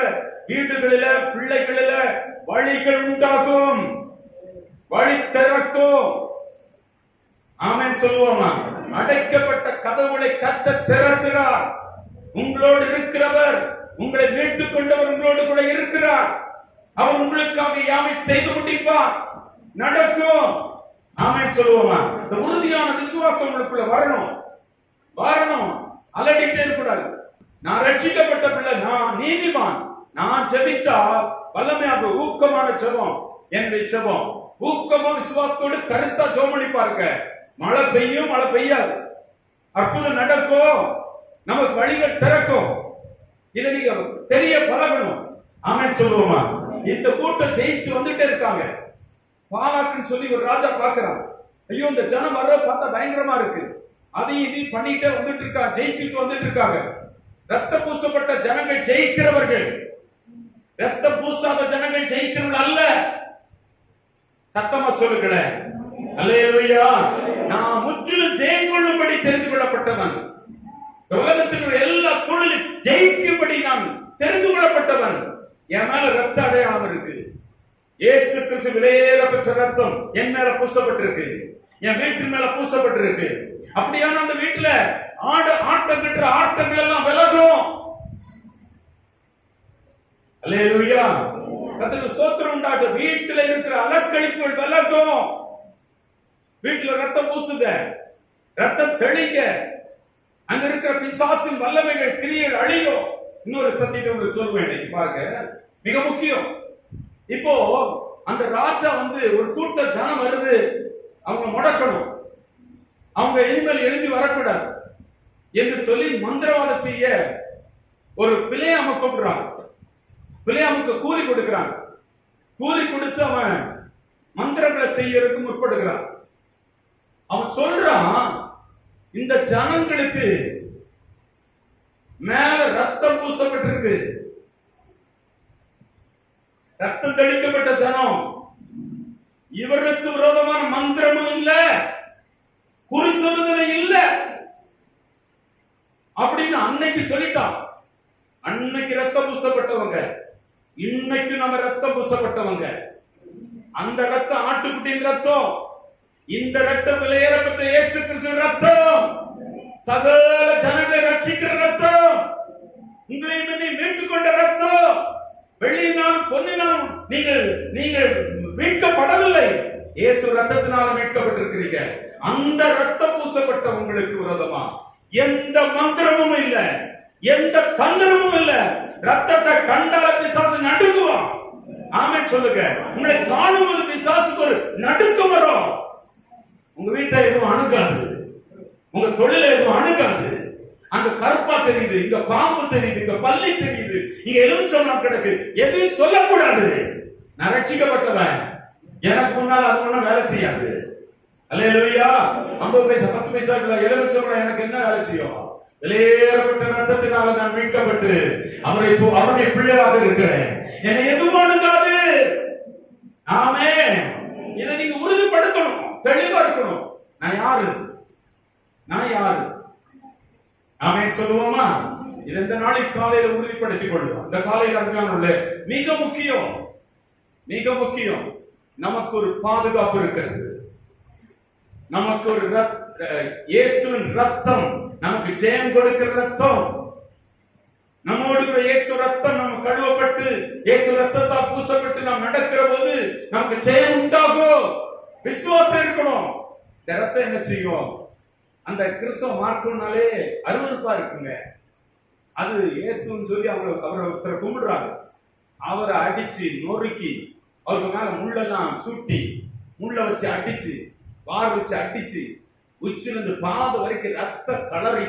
வீடுகளில, பிள்ளைகளில வழிகள் உண்டாகும், வழி திறக்கும். ஆமென் சொல்லுவோமா? அடைக்கப்பட்ட கதவுகளை கர்த்தர் திறக்கிறார். உங்களோடு இருக்கிறவர் உங்களை மீட்டுக் கொண்டவர் உங்களோடு கூட இருக்கிறார். அவர் உங்களுக்காக யாவை செய்து முடிப்பார். நடக்கும். ஆமென் சொல்லுவோமா? இந்த உறுதியான விசுவாசம் உங்களுக்குள்ள வரணும். அலடிட்டே இருக்கக்கூடாது. நான் ரட்சிக்கப்பட்ட பிள்ளை, நான் நீதிமான், நான் ஜெபித்தா வல்லமையாக ஊக்கமான ஜெபம் என்னுடைய ஜெபம். ஊக்கமா விசுவாசத்தோடு கருத்தா ஜெபம் பண்ணி பாருங்க. மழை பெய்யும், மழை பெய்யாது, அற்புதம் நடக்கும், நமக்கு வழிகள் திறக்கும். இதை நீங்க தெரிய பழகணும். ஆமென் சொல்லுவோமா? இந்த கூட்டம் ஜெயிச்சு வந்துட்டே இருக்காங்க. பாலாக்குன்னு சொல்லி ஒரு ராஜா பாக்குறான். ஐயோ, இந்த ஜனம் வர பார்த்தா பயங்கரமா இருக்கு, அதையும் இதையும் பண்ணிட்டே வந்துட்டு இருக்காங்க, ஜெயிச்சுட்டு வந்துட்டு இருக்காங்க. ரத்த பூசப்பட்ட ஜனங்கள் ஜெயிக்கிறவர்கள், ரத்த பூசாத ஜனங்கள் ஜெயிக்கிறவர்கள் அல்ல. சத்தமா சொல்லுகிறேன். அல்லேலூயா. நான் முற்றிலும் ஜெயம் கொள்ளும்படி தெரிந்து கொள்ளப்பட்டவன். உலகத்தில் எல்லா சூழலில் ஜெயிக்கும்படி நான் தெரிந்து கொள்ளப்பட்டவன். என் மேல ரத்த அடையாளம் இருக்கு. இயேசு கிறிஸ்து விலையேற பெற்ற ரத்தம் என் மேல பூசப்பட்டிருக்கு, என் வீட்டு மேல பூசப்பட்டிருக்கு. அப்படியான அந்த வீட்டுல ஆட்டம் கட்டுற ஆட்டங்கள் எல்லாம் விலகும். அல்லேலூயா. கர்த்தருக்கு ஸ்தோத்திரம் உண்டாகட்டும். வீட்டுல இருக்கிற அலக்கழிப்புகள் விலகும். வீட்டுல ரத்தம் பூசுங்க, ரத்தம் தெளிங்க. அங்க இருக்கிற பிசாசின் வல்லமைகள் கிரியைகள் அழியும். இன்னொரு சத்தியத்தை உங்களுக்கு சொல்வேன் பாருங்க, மிக முக்கியம். இப்போ அந்த ராஜா ஒரு கூட்ட ஜனம் வருது, அவங்க முடக்கணும், அவங்க இனிமேல் எழுப்பி வரக்கூடாது என்று சொல்லி மந்திரவாதம் செய்ய ஒரு பிள்ளையாம கூப்பிடுறாங்க. பிள்ளையாமுக்கு கூலி கொடுக்கிறாங்க. கூலி கொடுத்து அவன் மந்திரங்களை செய்யறதுக்கு முற்படுகிறான். அவன் சொல்றான், இந்த ஜனங்களுக்கு மேல ரத்தம் பூசப்பட்டிருக்கு, ரத்தம் தெளிக்கப்பட்ட ஜனம், இவருக்கு விரோதமான மந்திரமும் இல்ல, குறி சொல்லுதலை இல்ல அப்படின்னு அன்னைக்கு சொல்லிட்டான். அன்னைக்கு ரத்தம் பூசப்பட்டவங்க, இன்னைக்கு நம்ம ரத்தம் பூசப்பட்டவங்க. அந்த ரத்தம் ஆட்டுக்குட்டியின் ரத்தம், இந்த ரத்தம் விலையேறப்பட்ட இயேசு கிறிஸ்துவின் ரத்தம், சகல ஜனங்களை ரட்சிக்கிற ரத்தம், உங்களை மீட்டுக் கொண்ட ரத்தம். வெள்ளியினாலும் பொன்னினாலும் நீங்கள் மீட்கப்படவில்லை, இயேசு ரத்தத்தினால மீட்கப்பட்டிருக்கிறீங்க. அந்த ரத்தம் பூசப்பட்ட உங்களுக்கு விரோதமா எந்த மந்திரமும் இல்ல, எந்த தந்திரமும் இல்ல. ரத்தத்தை கண்டால பிசாசு நடுங்குவான். ஆமென் சொல்லுங்க. உங்களை காணும்போது பிசாசுக்கு ஒரு நடுக்கம் வரும். உங்க வீட்டை எதுவும் அணுகாது, உங்க தொழில எதுவும் அணுகாது. அங்க கருப்பா தெரியுது, இங்க பாம்பு தெரியுது, இங்க பல்லி தெரியுது, இங்க எலுமிச்சம்பழம் கிடக்கு, எதையும் சொல்லக்கூடாது. நான் ரட்சிக்கப்பட்டவன், எனக்கு முன்னால் அது ஒண்ணும் வேலை செய்யாது. அல்லேலூயா. 50 பைசா 10 பைசா எலுமிச்சம்பழம் எனக்கு என்ன வேலை செய்யும்? விலையேறப்பட்ட ரத்தத்தினால நான் மீட்கப்பட்டு அவருடைய பிள்ளையாக இருக்கிறேன். என்னை எதுவும் அணுகாது. ஆமென். இதை நீங்க உறுதிப்படுத்தணும், தெளிவா இருக்கணும். நான் யாரு? ஆமென் சொல்லுவோமா? இது இந்த நாளைக்கு காலையில உறுதிப்படுத்திக் கொள்வோம். இந்த காலையில் அருமையான மிக முக்கியம் நமக்கு ஒரு பாதுகாப்பு இருக்கிறது. நமக்கு ஒரு இயேசுவின் ரத்தம் நமக்கு ஜெயம் கொடுக்கிற ரத்தம். நம்மோடு இயேசு ரத்தம் நம்ம கழுவப்பட்டு இயேசு ரத்தத்தால் பூசப்பட்டு நாம் நடக்கிற போது நமக்கு ஜெயம் உண்டாகும். விசுவாசம் இருக்கணும். இந்த ரத்தம் என்ன செய்யும்? அந்த கிறிஸ்தவ மார்க்கம்னாலே அருவருப்பா இருக்குங்க. அது இயேசுன்னு சொல்லி அவரை ஒருத்தரை கும்பிடுறாங்க. அவரை அடிச்சு நொறுக்கி அவருக்கு மேல முள்ளெல்லாம் சூட்டி முள்ள வச்சு அடிச்சு வார் வச்சு அடிச்சு உச்சிலிருந்து பாத வரைக்கும் ரத்த கலரி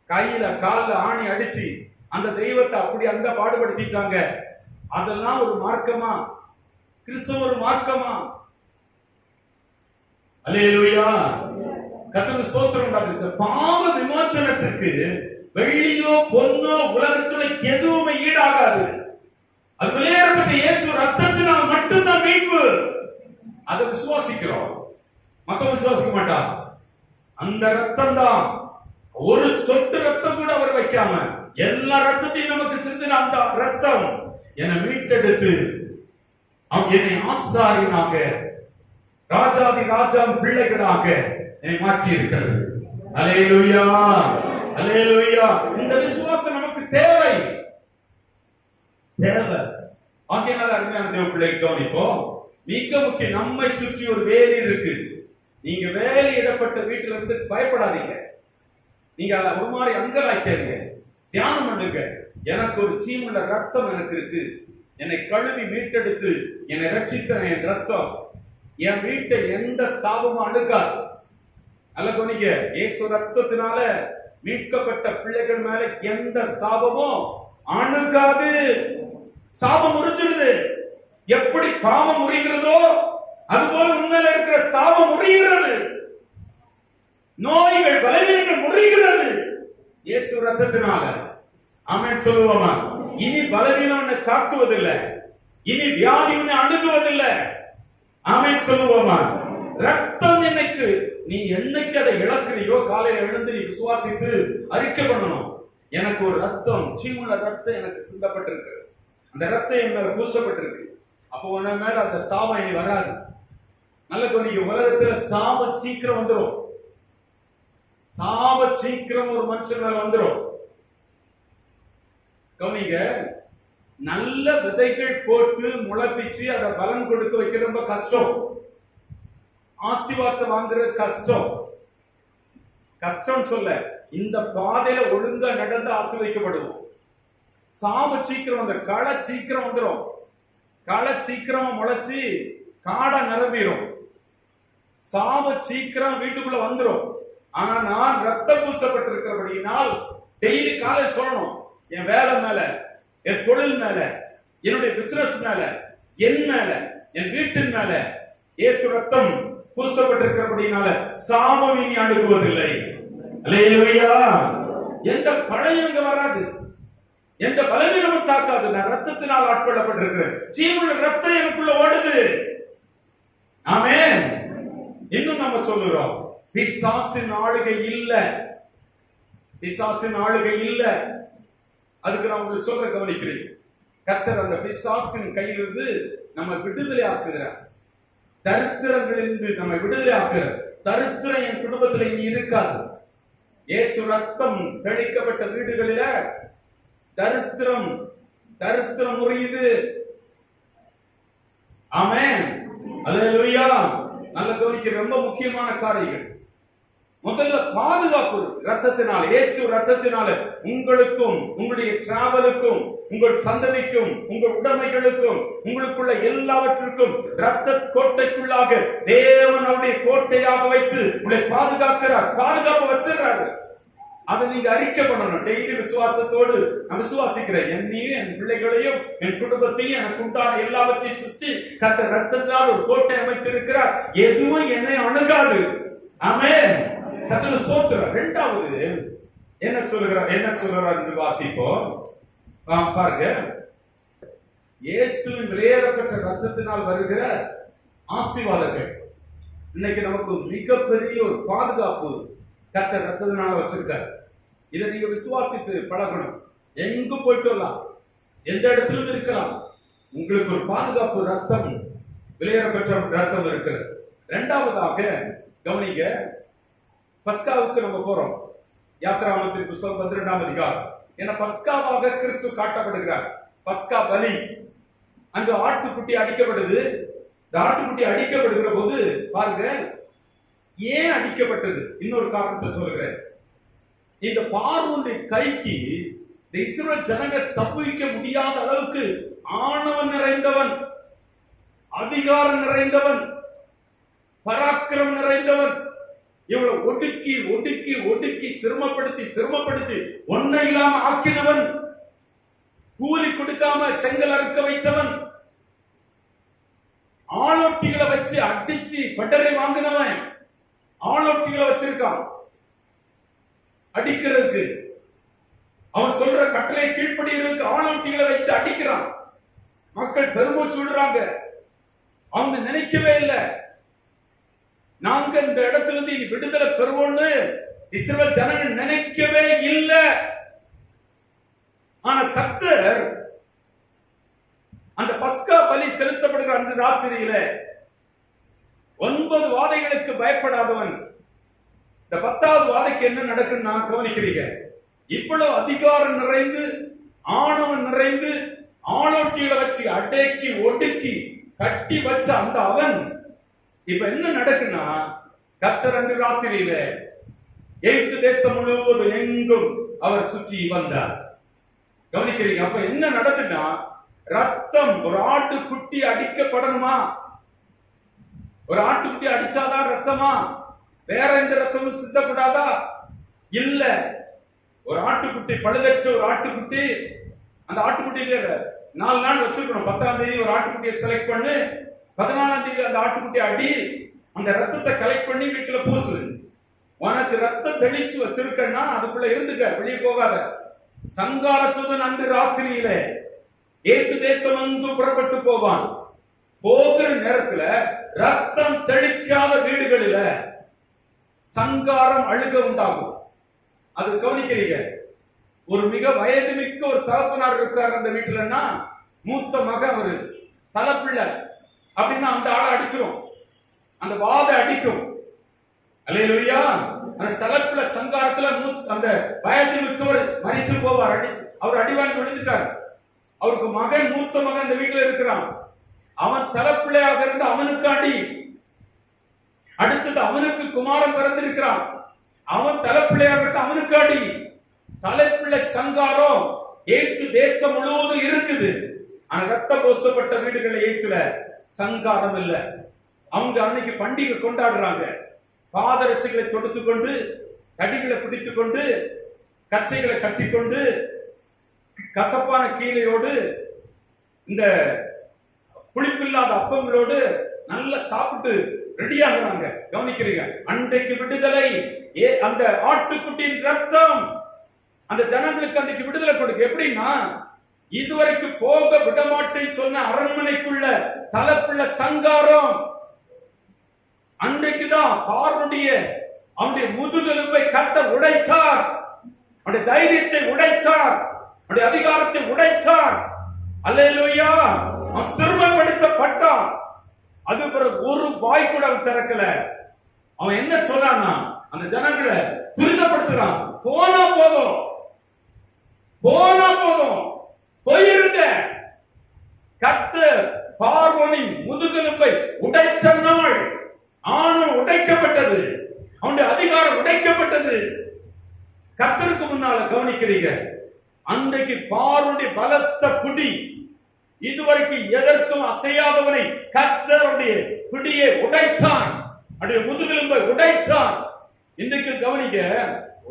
கையில கால்ல ஆணி அடிச்சு அந்த தெய்வத்தை அப்படி அந்த பாடுபடுத்திட்டாங்க. அதெல்லாம் ஒரு மார்க்கமா? கிறிஸ்தவ ஒரு மார்க்கமா? அல்லேலூயா. கர்த்தருக்கு ஸ்தோத்திரம் உண்டாகட்டும். இந்த பாவ விமோசனத்துக்கு வெள்ளியோ பொன்னோ உலகத்துல எதுவுமே ஈடாகாது. அது விலையேறப்பட்ட இயேசு ரத்தத்தினால் மட்டும்தான் மீட்பு. அதை விசுவாசிக்கிறோம், மத்த விசுவாசிக்க மாட்டா. அந்த ரத்தம் தான், ஒரு சொட்டு ரத்தம் கூட அவர் வைக்காம எல்லா ரத்தத்தையும் நமக்கு சிந்தின அந்த ரத்தம் என்னை மீட்டெடுத்து என்னை ஆசாரியனாக ராஜாதி ராஜா பிள்ளைகளாக என்னை மாற்றி இருக்கிறது. அல்லேலூயா, அல்லேலூயா. இந்த விசுவாசம் நமக்கு தேவை. தேவை. ஆகையினால அருமையான தேவ பிள்ளைகளை கவனிப்போம். மிக முக்கியம், நம்மை சுற்றி ஒரு வேலி இருக்கு. நீங்க வேலையிடப்பட்ட வீட்டுல இருந்து பயப்படாதீங்க. நீங்க ஒரு மாதிரி அங்கலாய்க்காதீங்க. தியானம் பண்ணுங்க. எனக்கு ஒரு சீமுள்ள ரத்தம் எனக்கு இருக்கு. என்னை கழுவி மீட்டெடுத்து என்னை ரட்சித்த என் ரத்தம் என் வீட்டை எந்த சாபமும் அணுகாது. அல்ல கொனிங்க, இயேசு ரத்தத்தினால மீட்கப்பட்ட பிள்ளைகள் மேல எந்த சாபமும் அணுகாது. சாபம் முறிஞ்சிருது. எப்படி பாவம் முறிகிறதோ அதுபோல உண்மையில இருக்கிற சாபம் முறிகிறது. நோய்கள் பலவீனங்கள் முறிகிறது இயேசு ரத்தத்தினால. ஆமென் சொல்லுவோமா? இனி பலவீனம் உன்னை தாக்குவதில்லை. இனி வியாதி உன்னை அணுகுவதில்லை. ஆமென் சொல்லுவோமா? ரத்தம் என்னைக்கு நீ என்னைக்கு அதை இழக்கிறியோ காலையில எழுந்து நீ விசுவாசித்து அறிக்கை பண்ணணும். எனக்கு ஒரு ரத்தம், சீமுள்ள ரத்தம் எனக்கு சிந்தப்பட்டிருக்கு. அந்த ரத்தம் என் மேல பூசப்பட்டிருக்கு. அப்போ உன்ன மேல அந்த சாபம் இனி வராது. நல்ல கொஞ்சம் உலகத்துல சாபம் சீக்கிரம் வந்துடும். சாபம் சீக்கிரம் ஒரு மனுஷன் மேல வந்துடும். கவனிங்க, நல்ல விதைகள் போட்டு முளைப்பிச்சு அதை பலன் கொடுக்க வைக்கிறது ரொம்ப கஷ்டம். ஆசீர்வாதத்தை வாங்குறது கஷ்டம். கஷ்டம் சொல்ல, இந்த பாதையில ஒழுங்கா நடந்து ஆசீர்வதிக்கப்படுவோம். சாப சீக்கிரம் வந்து களை சீக்கிரம் வந்துடும். களை சீக்கிரமா முளைச்சு காடை நிரம்பிடும். சாப சீக்கிரம் வீட்டுக்குள்ள வந்துடும். ஆனா நான் ரத்தம் பூசப்பட்டிருக்கிறபடியினால் டெய்லி காலை சொல்லணும், என் வேலை மேல, என் தொழில் மேல, என்னுடைய பிசினஸ் மேல, என் மேல, என் வீட்டின் மேல இயேசு ரத்தம் பூசப்பட்டிருக்கிறபடியினால சாபம் இனி அணுகுவதில்லை. அல்லேலூயா. எந்த பழையும் இங்க வராது, எந்த பலவீனமும் தாக்காது. நான் ரத்தத்தினால் ஆட்கொள்ளப்பட்டிருக்கிறேன். ஜீவனுள்ள ரத்தம் எனக்குள்ள ஓடுது. ஆமென். இன்னும் நம்ம சொல்லுறோம், பிசாசின் ஆளுகை இல்ல. பிசாசின் ஆளுகை இல்ல. அதுக்கு நான் உங்களுக்கு சொல்ற கவனிக்கிறேன். கர்த்தர் அந்த பிசாசின் கையிலிருந்து நம்ம விடுதலை ஆக்குகிறார். தரித்திரங்களிலிருந்து நம்ம விடுதலை ஆக்குகிறார். தரித்திரம் என் குடும்பத்தில் இனி இருக்காது. இயேசு ரத்தம் தெளிக்கப்பட்ட வீடுகளில தரித்திரம் தரித்திரம் முறியுது. ஆமென். அல்லேலூயா. நல்ல கவனிக்க, ரொம்ப முக்கியமான காரியங்கள். முதல்ல பாதுகாப்பு ரத்தத்தினால, இயேசு ரத்தத்தினால உங்களுக்கும் உங்களுடைய டிராவலுக்கும் உங்கள் சந்ததிக்கும் உங்கள் உடைமைகளுக்கும் உங்களுக்குள்ள எல்லாவற்றிற்கும் ரத்த கோட்டைக்குள்ளாக தேவன் அவருடைய கோட்டையாக வைத்து உங்களை பாதுகாக்கிறார். பாதுகாப்பு வச்சிடறாரு. அதை நீங்க அறிக்கை பண்ணணும். டெய்லி விசுவாசத்தோடு நான் விசுவாசிக்கிறேன், என்னையும் என் பிள்ளைகளையும் என் குடும்பத்தையும் எனக்கு உண்டான எல்லாவற்றையும் சுற்றி கர்த்தர் ரத்தத்தினால் ஒரு கோட்டை அமைத்திருக்கிறார். எதுவும் என்னை அணுகாது. ஆமென். கர்த்தருக்கு ஸ்தோத்திரம். இரண்டாவது என்ன சொல்கிறார் என்று வாசிப்போம். பாருங்க, இயேசுவின் விலையேறப்பட்ட ரத்தத்தினால் வருகிற ஆசீர்வாதங்கள். இன்னைக்கு நமக்கு மிகப்பெரிய ஒரு பாதுகாப்பு கர்த்தர் ரத்தத்தினால வச்சிருக்காரு. இதை நீங்க விசுவாசித்து பழகணும். எங்க போயிட்டு வரலாம், எந்த இடத்திலும் இருக்கலாம். உங்களுக்கு ஒரு பாதுகாப்பு ரத்தம், விலையேறப்பட்ட ரத்தம் இருக்கிறது. இரண்டாவதாக கவனிங்க, பஸ்காவுக்கு நம்ம போறோம். யாத்திராகமத்தின் புத்தகம் 12ஆம் அதிகாரம். ஏன்னா பஸ்காவாக கிறிஸ்து காட்டப்படுகிறார். பஸ்கா பலி, அங்கு ஆட்டுக்குட்டி அடிக்கப்படுது. இந்த ஆட்டுக்குட்டி அடிக்கப்படுகிற போது பாருங்க, ஏன் அடிக்கப்பட்டது? இன்னொரு காரணத்தை சொல்கிறேன். இந்த பார்வோனுடைய கைக்கு இந்த இஸ்ரவேல் ஜனங்க தப்பிக்க முடியாத அளவுக்கு ஆணவம் நிறைந்தவன், அதிகாரம் நிறைந்தவன், பராக்கிரம் நிறைந்தவன். இவளை ஒடுக்கி ஒடுக்கி ஒடுக்கி சிரமப்படுத்தி ஒன்றை இல்லாம ஆக்கினவன், கூலி கொடுக்காம செங்கல் அறுக்க வைத்தவன், ஆளோட்டிகளை வச்சு அடிச்சு பட்டறை வாங்கினவன். ஆளோட்டிகளை வச்சிருக்கான் அடிக்கிறதுக்கு. அவன் சொல்ற கட்டளை கீழ்ப்படிறதுக்கு ஆளோட்டிகளை வச்சு அடிக்கிறான். மக்கள் பெருமூச்சு விடுறாங்க. அவங்க நினைக்கவே இல்லை, நாங்க இந்த இடத்துல இருந்து விடுதலை பெறுவோம்னு இஸ்ரவேல் ஜனங்கள் நினைக்கவே இல்லை. ஆனா கர்த்தர் அந்த பஸ்கா பலி செலுத்தப்படுகிற அன்று ராத்திரியில 9 வாதைகளுக்கு பயப்படாதவன், இந்த 10வது வாதைக்கு என்ன நடக்குன்னு நான் கவனிக்கிறீங்க. இவ்வளவு அதிகாரம் நிறைந்து, ஆணவம் நிறைந்து, ஆளோட்டிகளை வச்சு அடக்கி ஒடுக்கி கட்டி வச்ச அந்த அவன் இப்ப என்ன நடக்குன்னா, கர்த்தர் அன்று ராத்திரியில எகிப்து தேசம் முழுவதும் எங்கும் அவர் சுற்றி வந்தார். கவனிக்கிறீங்க? அப்ப என்ன நடக்குன்னா, ரத்தம் ஒரு ஆட்டுக்குட்டி அடிக்கப்படணுமா? ஒரு ஆட்டுக்குட்டி அடிச்சாதான் ரத்தமா? வேற எந்த ரத்தமும் சிந்தப்படாதா? இல்ல. ஒரு ஆட்டுக்குட்டி, பழுதற்ற ஒரு ஆட்டுக்குட்டி, அந்த ஆட்டுக்குட்டியில 4 நாள் வச்சிருக்கணும். 10ஆம் தேதி ஒரு ஆட்டுக்குட்டியை செலக்ட் பண்ணு, 14ஆம் தேதி அந்த ஆட்டுக்குட்டியை அடி, அந்த ரத்தத்தை கலெக்ட் பண்ணி வீட்டுல பூசு. உனக்கு ரத்தம் தெளிச்சு வச்சிருக்கன்னா அதுக்குள்ள இருந்துக்க, வெளியே போகாத. சங்காரத்துடன் அன்று ராத்திரியில எகிப்து தேசம் வந்து புறப்பட்டு போவான். போகிற நேரத்துல ரத்தம் தெளிக்காத வீடுகளில சங்காரம் அழுக உண்டாகும். அது கவனிக்கிறீங்க? ஒரு மிக வயது மிக்க ஒரு தகப்பனார் இருக்காரு அந்த வீட்டுலன்னா, மூத்த மக அவரு தலைப்பிள்ளை அப்படின்னா அந்த ஆளை அடிச்சிரும், அந்த வாத அடிக்கும். அல்லேலூயா. அந்த தலைப்பிள்ளை சங்காரத்துல அந்த வயது மிக்கவர் மரித்து போவார். அடிச்சு அவர் அடிவாங்கி விழுந்துட்டார். அவருக்கு மகன், மூத்த மகன் அந்த வீட்டுல இருக்கிறான். அவன் தலைப்பிள்ளையாக இருந்து அவனுக்கு அடி. அடுத்தது அவனுக்கு குமாரன் பிறந்திருக்கிறான், அவன் தலைப்பிள்ளையாக இருந்து அவனுக்கு அடி. தலைப்பிள்ளை சங்காரம் எகிப்து தேசம் முழுவதும் இருக்குது. ஆனா ரத்தம் பூசப்பட்ட வீடுகளை எகிப்துல சங்காரம் இல்ல. அவங்க அன்னைக்கு பண்டிகை கொண்டாடுறாங்க. பாதரட்சைகளை தொடுத்துக் கொண்டு, தடிகளை பிடித்துக் கொண்டு, கச்சைகளை கட்டிக்கொண்டு, கசப்பான கீரையோடு, இந்த புளிப்பில்லாத அப்பங்களோடு நல்லா சாப்பிட்டு ரெடி ஆகுறாங்க. கவனிக்கிறீங்க? அன்றைக்கு விடுதலை, அந்த ஆட்டுக்குட்டியின் ரத்தம் அந்த ஜனங்களுக்கு அன்றைக்கு விடுதலை கொடுக்க. எப்படின்னா, இதுவரைக்கும் போக விடமாட்டேன்னு சொன்ன அரண்மனைக்குள்ள தலைப்புள்ள சங்காரம் அன்றைக்குதான் பார்வனுடைய அவனுடைய முதுகெலும்பை கர்த்தர் உடைத்தார். அவனுடைய தைரியத்தை உடைத்தார், அவனுடைய அதிகாரத்தை உடைத்தார். அல்லேலூயா. அவன் சிறுமைப்படுத்தப்பட்டான். அது பிறகு ஒரு வாய் கூட அவன் திறக்கல. அவன் என்ன சொல்றான்னா, அந்த ஜனங்களை துரிதப்படுத்துறான். போனா போதும், போனா போதும், போயிருங்க. கர்த்தர் பார்வோனின் முதுகெலும்பை உடைத்த நாள் ஆணும் உடைக்கப்பட்டது, அவனுடைய அதிகாரம் உடைக்கப்பட்டது. கர்த்தருக்கு முன்னால கவனிக்கிறீங்க? அன்றைக்கு பார்வோனுடைய பலத்த பிடி, இதுவரைக்கும் எதற்கும் அசையாதவனை கர்த்தருடைய பிடியை உடைத்தான், அவருடைய முதுகெலும்பை உடைத்தான். இன்றைக்கு கவனிக்க,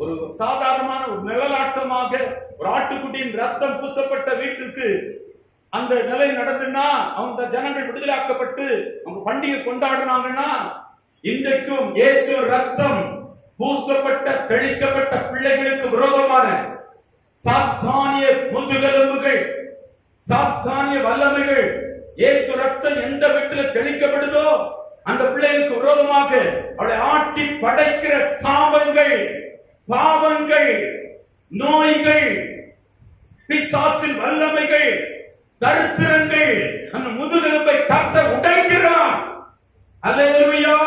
ஒரு சாதாரணமான ஒரு நிழலாட்டமாக ஒரு ஆட்டுக்குட்டியின் ரத்தம் பூசப்பட்ட வீட்டுக்கு அந்த நிலை நடந்துன்னா, அவங்க ஜனங்கள் விடுதலாக்கப்பட்டு அவங்க பண்டிகை கொண்டாடினாங்கன்னா, இன்றைக்கும் இயேசு ரத்தம் பூசப்பட்ட தெளிக்கப்பட்ட பிள்ளைகளுக்கு விரோதமான சாத்தானிய முதுகெலும்புகள், சாத்தானிய வல்லமைகள், இயேசு ரத்தம் எந்த வீட்டில் தெளிக்கப்படுதோ அந்த பிள்ளைகளுக்கு விரோதமாக அவளை ஆட்டி படைக்கிற சாபங்கள், பாவங்கள், நோய்கள், பிசாசின் வல்லமைகள், தரித்திரங்கள், அந்த முதுகெலும்பை கர்த்தர் உடைக்கிறார். அல்லேலூயா.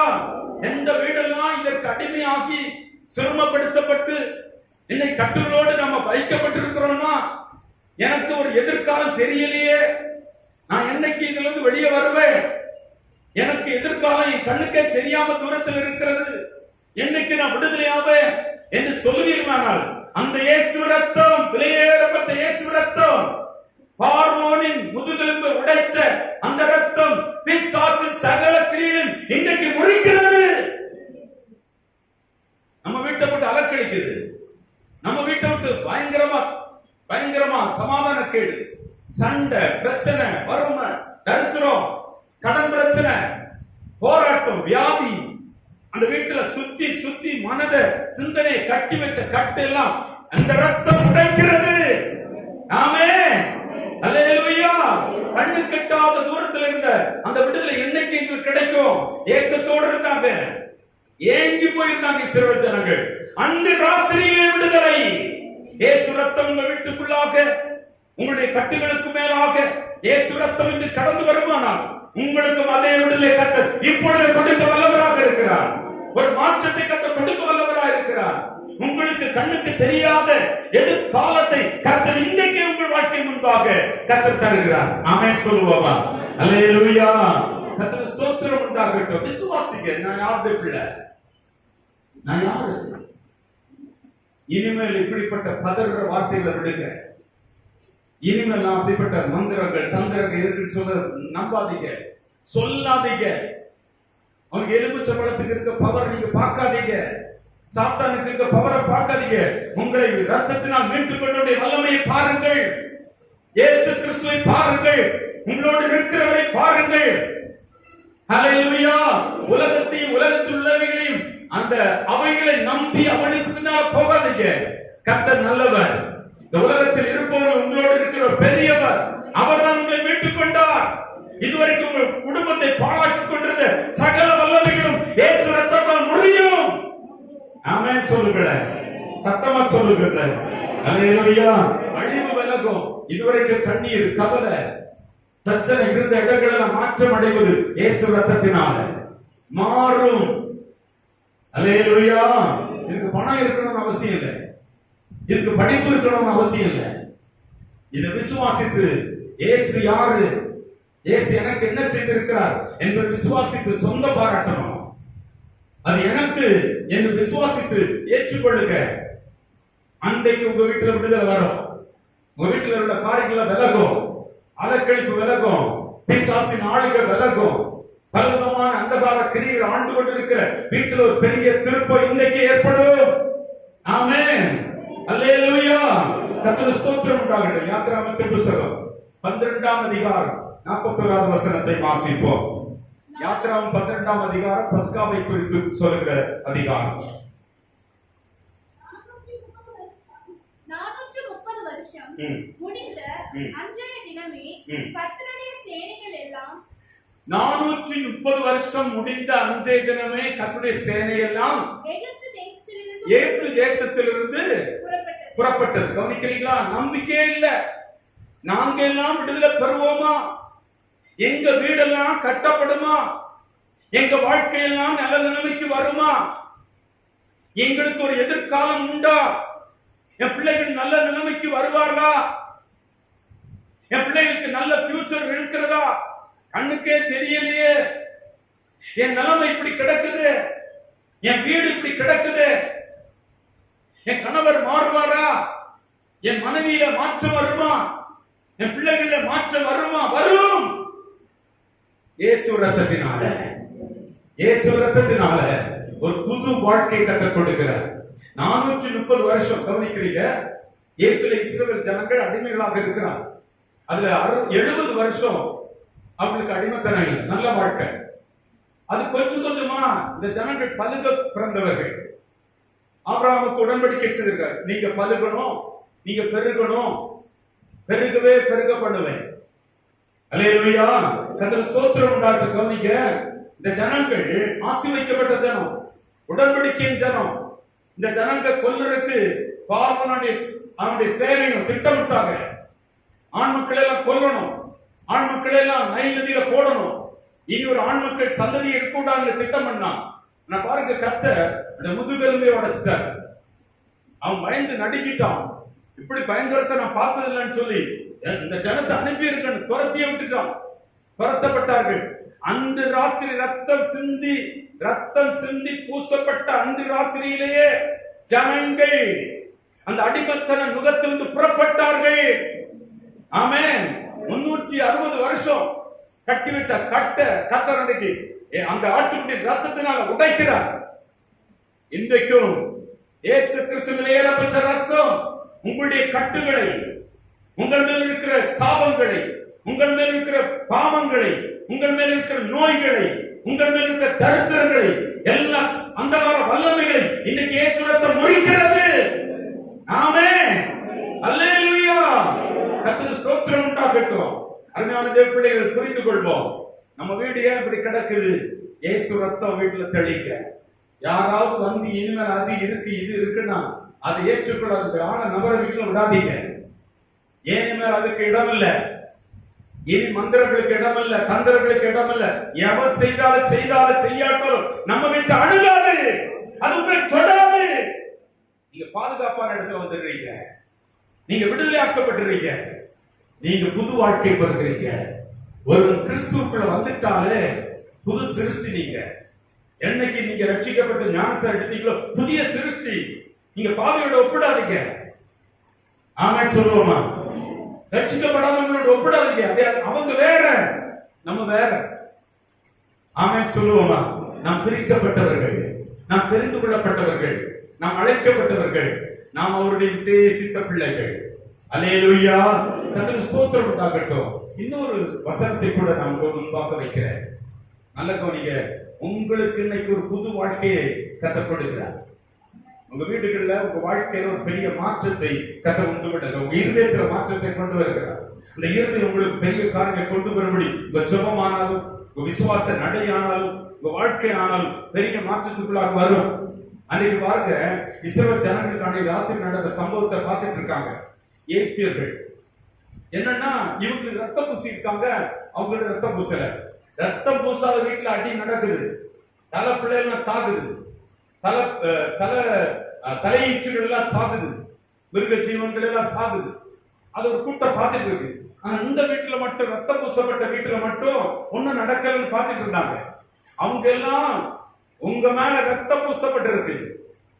எந்த வீடெல்லாம் இதற்கு அடிமையாகி சிரமப்படுத்தப்பட்டு இன்னைக்கு கட்டுகளோடு நம்ம வைக்கப்பட்டிருக்கிறோம்னா, எனக்கு ஒரு எதிர்காலம் தெரியலையே, நான் என்னைக்கு இதுல இருந்து வெளியே வருவேன், எனக்கு எதிர்காலம் என் கண்ணுக்கே தெரியாம தூரத்தில் இருக்கிறது, என்னைக்கு நான் விடுதலையாவேன் என்று சொல்லுவீர்களானால், அந்த இயேசு ரத்தம், விலையேறப்பட்ட இயேசு ரத்தம், பார்வோனின் முதுகெலும்பை உடைத்த அந்த ரத்தம் பிசாசின் சகல கிரியையும் இன்றைக்கு முறிக்கிறது. நம்ம வீட்டை விட்டு அலக்கழிக்குது, நம்ம வீட்டை விட்டு பயங்கரமா சமாதான கேடு, சண்டை, பிரச்சனை, வறுமை, தரித்திரம், கடன் பிரச்சனை, போராட்டம், வியாதி, அந்த வீட்டுல சுத்தி சுத்தி மனத சிந்தனை கட்டி வச்ச கட்டு எல்லாம் அந்த ரத்தம் உடைக்கிறது. ஆமென். அல்லேலூயா. கண்ணு கெட்டாத தூரத்தில் இருந்த அந்த விடுதலை என்னைக்கு எங்களுக்கு கிடைக்கும்? ஏக்கத்தோடு இருந்தாங்க, ஏங்கி போயிருந்தாங்க இஸ்ரவேல் ஜனங்கள். அன்று ராத்திரியிலே விடுதலை. இயேசு ரத்தம் உங்கள் வீட்டுக்குள்ளாக, உங்களுடைய கட்டுகளுக்கு மேலாக இயேசு ரத்தம் இன்று கடந்து வருமானால், உங்களுக்கும் அதே விடுதலை கர்த்தர் இப்பொழுது கொடுக்க வல்லவராக இருக்கிறார். ஒரு மாற்றத்தை கர்த்தர் கொடுக்க வல்லவராய் இருக்கிறார். உங்களுக்கு கண்ணுக்கு தெரியாத எதிர்காலத்தை கர்த்தர் இன்றைக்கு உங்கள் வாழ்க்கை முன்பாக கர்த்தர் தருகிறார். ஆமென் சொல்லுவோமா? அல்லேலூயா. கர்த்தர் ஸ்தோத்திரம் உண்டாகட்டும். விசுவாசிங்க. நான் யாருடைய பிள்ளை? நான் யாரு? இனிமேல் இப்படிப்பட்ட பதற வார்த்தைகளை விடுங்க. இனிமேல் நான் அப்படிப்பட்ட மந்திரங்கள் தந்திரங்கள் இருக்குன்னு சொல்ல நம்பாதீங்க, சொல்லாதீங்க. அவங்க எலும்புச்சம்பளத்துக்கு இருக்க பவர் நீங்க பார்க்காதீங்க, சாத்தானுக்கு இருக்க பவரை பார்க்காதீங்க. உங்களை ரத்தத்தினால் மீட்டுக் கொண்டோடைய வல்லமையை பாருங்கள். இயேசு கிறிஸ்துவை பாருங்கள். உங்களோடு இருக்கிறவரை பாருங்கள். ஹல்லேலூயா. உலகத்தையும் உலகத்தில் உள்ளவைகளையும் அந்த அவைகளை நம்பி அவனுக்கு பின்னால் போகாதீங்க. கர்த்தர் நல்லவர். இந்த உலகத்தில் இருப்பவர் உங்களோடு இருக்கிற பெரியவர். அவர் தான் உங்களை மீட்டுக் கொண்டார். இதுவரைக்கும் உங்கள் குடும்பத்தை பாழாக்கிக் கொண்டிருந்த சகல வல்லமைகளும் இயேசு ரத்தத்தால் முறியும். ஆமென் சொல்லுங்களேன், சத்தமா சொல்லுங்களேன். அல்லேலூயா. அழிவு விலகும். இதுவரைக்கும் கண்ணீர், கவலை, பிரச்சனை இருந்த இடங்களில் மாற்றம் அடைவது இயேசு ரத்தத்தினால மாறும். அல்லேலூயா. இதுக்கு பணம் இருக்கணும்னு அவசியம் இல்லை, இதுக்கு படிப்பு இருக்கணும்னு அவசியம் இல்லை. இதை விசுவாசித்து இயேசு யாரு, இயேசு எனக்கு என்ன செய்திருக்கிறார் என்பதை விசுவாசித்து சொந்த பாராட்டணும். அது எனக்கு என்று விசுவாசித்து ஏற்றுக்கொள்ளுங்க. அன்றைக்கு உங்க வீட்டுல விடுதலை வரும். உங்க வீட்டுல உள்ள காரியங்களை விலகும், அலக்கழிப்பு விலகும், பிசாசின் ஆளுகை விலகும். பலவிதமான அந்தகார கிரியைகள் ஆண்டு கொண்டிருக்கிற வீட்டில் ஒரு பெரிய திருப்பம் இன்னைக்கு ஏற்படும். ஆமென். அல்லேலூயா. கர்த்தருக்கு ஸ்தோத்திரம் உண்டாகட்டும். யாத்திராகமத்தின் புத்தகம் 12ஆம் அதிகாரம் 41வது வசனத்தை வாசிப்போம். யாத்திராகமம் 12ஆம் அதிகாரம் பஸ்காவை குறித்து சொல்லுகிற அதிகாரம். 430 வருஷம் முடிந்த அன்றைய தினமே கர்த்தருடைய சேனைகள் எல்லாம் 430 வருஷம் முடிந்த அன்றைய தினமே கர்த்தருடைய சேனை எல்லாம் எகிப்து தேசத்திலிருந்து புறப்பட்டது. கவனிக்கிறீங்களா? நம்பிக்கை இல்ல. நாங்க எல்லாம் விடுதலை பெறுவோமா? எங்க வீடெல்லாம் கட்டப்படுமா? எங்க வாழ்க்கையெல்லாம் நல்ல நிலைமைக்கு வருமா? எங்களுக்கு ஒரு எதிர்காலம் உண்டா? என் பிள்ளைகள் நல்ல நிலைமைக்கு வருவார்களா? என் பிள்ளைகளுக்கு நல்ல ஃபியூச்சர் இருக்கிறதா? கண்ணுக்கே தெரியலையே. என் நிலைமை இப்படி கிடக்குது, என் வீடு இப்படி கிடக்குது. என் கணவர் மாறுவாரா? என் மனைவியில மாற்றம் வருமா? என் பிள்ளைகள மாற்றம் வருமா? வரும். இயேசு ரத்தத்தினால, இயேசு ரத்தத்தினால ஒரு புது வாழ்க்கை கற்றுக் கொடுக்கிறார். 430 வருஷம் கவனிக்கிறீங்க. எகிப்தில் இஸ்ரவேல் ஜனங்கள் அடிமைகளாக இருக்கிறார். அதுல 70 வருஷம் அவங்களுக்கு அடிமைத்தனம் இல்லை, நல்ல வாழ்க்கை. அது கொஞ்சம் கொஞ்சமா இந்த ஜனங்கள் பலுக பிறந்தவர்கள். ஆபிரகாமுக்கு உடன்படிக்கை செய்திருக்கார். நீங்க பலுகணும், நீங்க பெருகணும், பெருகவே பெருக பண்ணுவேன். அல்லேலூயா. கர்த்தருக்கு ஸ்தோத்திரம் உண்டாகட்டும். கவனிங்க, இந்த ஜனங்கள் ஆசீர்வதிக்கப்பட்ட ஜனம், உடன்படிக்கையின் ஜனம். இந்த ஜனங்கள் கொல்லுறதுக்கு அவனுடைய சேனையும் திட்டமிட்டாங்க. ஆண் மக்களை எல்லாம் கொல்லணும், ஆண் மக்களை எல்லாம் நைல் நதியில போடணும். இனி ஒரு ஆண் மக்கள் சந்ததி இருக்கக்கூடாது திட்டம் பண்ணான். நான் பாருங்க, கர்த்தர் அந்த முதுகெலும்பை உடைச்சிட்டார். அவன் பயந்து நடுக்கிட்டான். இப்படி பயங்கரத்தை நான் பார்த்தது இல்லைன்னு சொல்லி இந்த ஜனத்தை அனுப்பி இருக்கணும், துரத்திய விட்டுட்டான். துரத்தப்பட்டார்கள். அன்று ராத்திரி ரத்தம் சிந்தி பூசப்பட்ட அன்று ராத்திரியிலேயே ஜனங்கள் அந்த அடிமத்தன நுகத்திலிருந்து புறப்பட்டார்கள். ஆமென். 360 வருஷம் கட்டி வச்ச கர்த்தர் அன்றைக்கு அந்த ஆட்டுக்குட்டி ரத்தத்தினால உடைக்கிறார். இன்றைக்கும் இயேசு கிறிஸ்துவின் ஏறப்பட்ட ரத்தம் உங்களுடைய கட்டுகளை, உங்கள் மேல் இருக்கிற சாபங்களை, உங்கள் மேல் இருக்கிற பாவங்களை, உங்கள் மேல் இருக்கிற நோய்களை, உங்கள் மேல் இருக்கிற தரித்திரங்களை, எல்லா அந்தகார வல்லமைகளை இன்றைக்கு இயேசு ரத்தம் முறிக்கிறது. ஆமென். அல்லேலூயா. கர்த்தருக்கு ஸ்தோத்திரம் உண்டாகட்டும். அருமையான தேவ பிள்ளைகள், புரிந்து கொள்வோம். நம்ம வீடு ஏன் இப்படி கிடக்குது? இயேசு ரத்தம் வீட்டுல தெளிக்க. யாராவது வந்து இனிமேல் அது இருக்கு இது இருக்குன்னா அதை ஏற்றுக்கொள்ளாத நபரை வீட்டுல விடாதீங்க. ஏன் அதுக்கு இடம் இல்லை. இனி மந்திரங்களுக்கு இடமல்ல, தந்திரங்களுக்கு இடமல்ல. எவர் செய்தாலும் செய்யாட்டாலும் நம்ம விட்டு அணுகாது, அது உங்களை தொடாது. நீங்க பாதுகாப்பான இடத்துல வந்துடுறீங்க, நீங்க விடுதலையாக்கப்பட்டுறீங்க, நீங்க புது வாழ்க்கை பெறுகிறீங்க. ஒரு கிறிஸ்துவுக்குள்ள வந்துட்டாலே புது சிருஷ்டி. நீங்க என்னைக்கு நீங்க ரட்சிக்கப்பட்டு ஞானசாரம் எடுத்தீங்களோ புதிய சிருஷ்டி. நீங்க பாவியோட ஒப்பிடாதீங்க. ஆமென் சொல்லுவோமா? ரட்சிக்கப்படாதவங்களோட ஒப்பிடாதீங்க. அவங்க வேற, நம்ம வேற. ஆமென் சொல்லுவோமா? நாம் பிரிக்கப்பட்டவர்கள், நாம் தெரிந்து கொள்ளப்பட்டவர்கள், நாம் அழைக்கப்பட்டவர்கள், நாம் அவருடைய விசேஷித்த பிள்ளைகள். அல்லேலூயா, கர்த்தருக்கு ஸ்தோத்திரம் உண்டாகட்டும். இன்னொரு வசனத்தை கூட நான் உங்களுக்கு முன்பாக வைக்கிறேன். நல்ல கவனிங்க. உங்களுக்கு இன்னைக்கு ஒரு புது வாழ்க்கையை கர்த்தர் கொடுக்கிறார். உங்க வீடுகள்ல, உங்க வாழ்க்கையில ஒரு பெரிய மாற்றத்தை கர்த்தர் உண்டு பண்ணுகிறார். உங்க இருதயத்துல மாற்றத்தை கொண்டு வருகிறார். இந்த இருதயம் உங்களுக்கு பெரிய காரியங்களை கொண்டு வரும்படி உங்க ஜெபமானாலும், உங்க விசுவாச நடையானாலும், உங்க வாழ்க்கை ஆனாலும் பெரிய மாற்றத்துக்குள்ளாக வரும். அன்னைக்கு பாருங்க, இஸ்ரவேல் ஜனங்களுக்கான ராத்திரி நடந்த சம்பவத்தை பார்த்துட்டு இருக்காங்க ஏத்தியர்கள். என்னன்னா, இவங்களுக்கு ரத்தம் பூசி இருக்காங்க, அவங்களுக்கு ரத்தம் பூசல. ரத்தம் பூசாத வீட்டுல அடி நடக்குது, தலை பிள்ளைகள் சாகுது, தலையீச்சுகள் எல்லாம் சாகுது, மிருக ஜீவன்கள் எல்லாம் சாகுது. அது ஒரு கூட்டம் பார்த்துட்டு இருக்கு. ஆனா இந்த வீட்டுல மட்டும், ரத்தம் பூசப்பட்ட வீட்டுல மட்டும் ஒண்ணும் நடக்கலன்னு பார்த்துட்டு இருந்தாங்க. அவங்க எல்லாம், உங்க மேல ரத்தம் பூசப்பட்டு இருக்கு,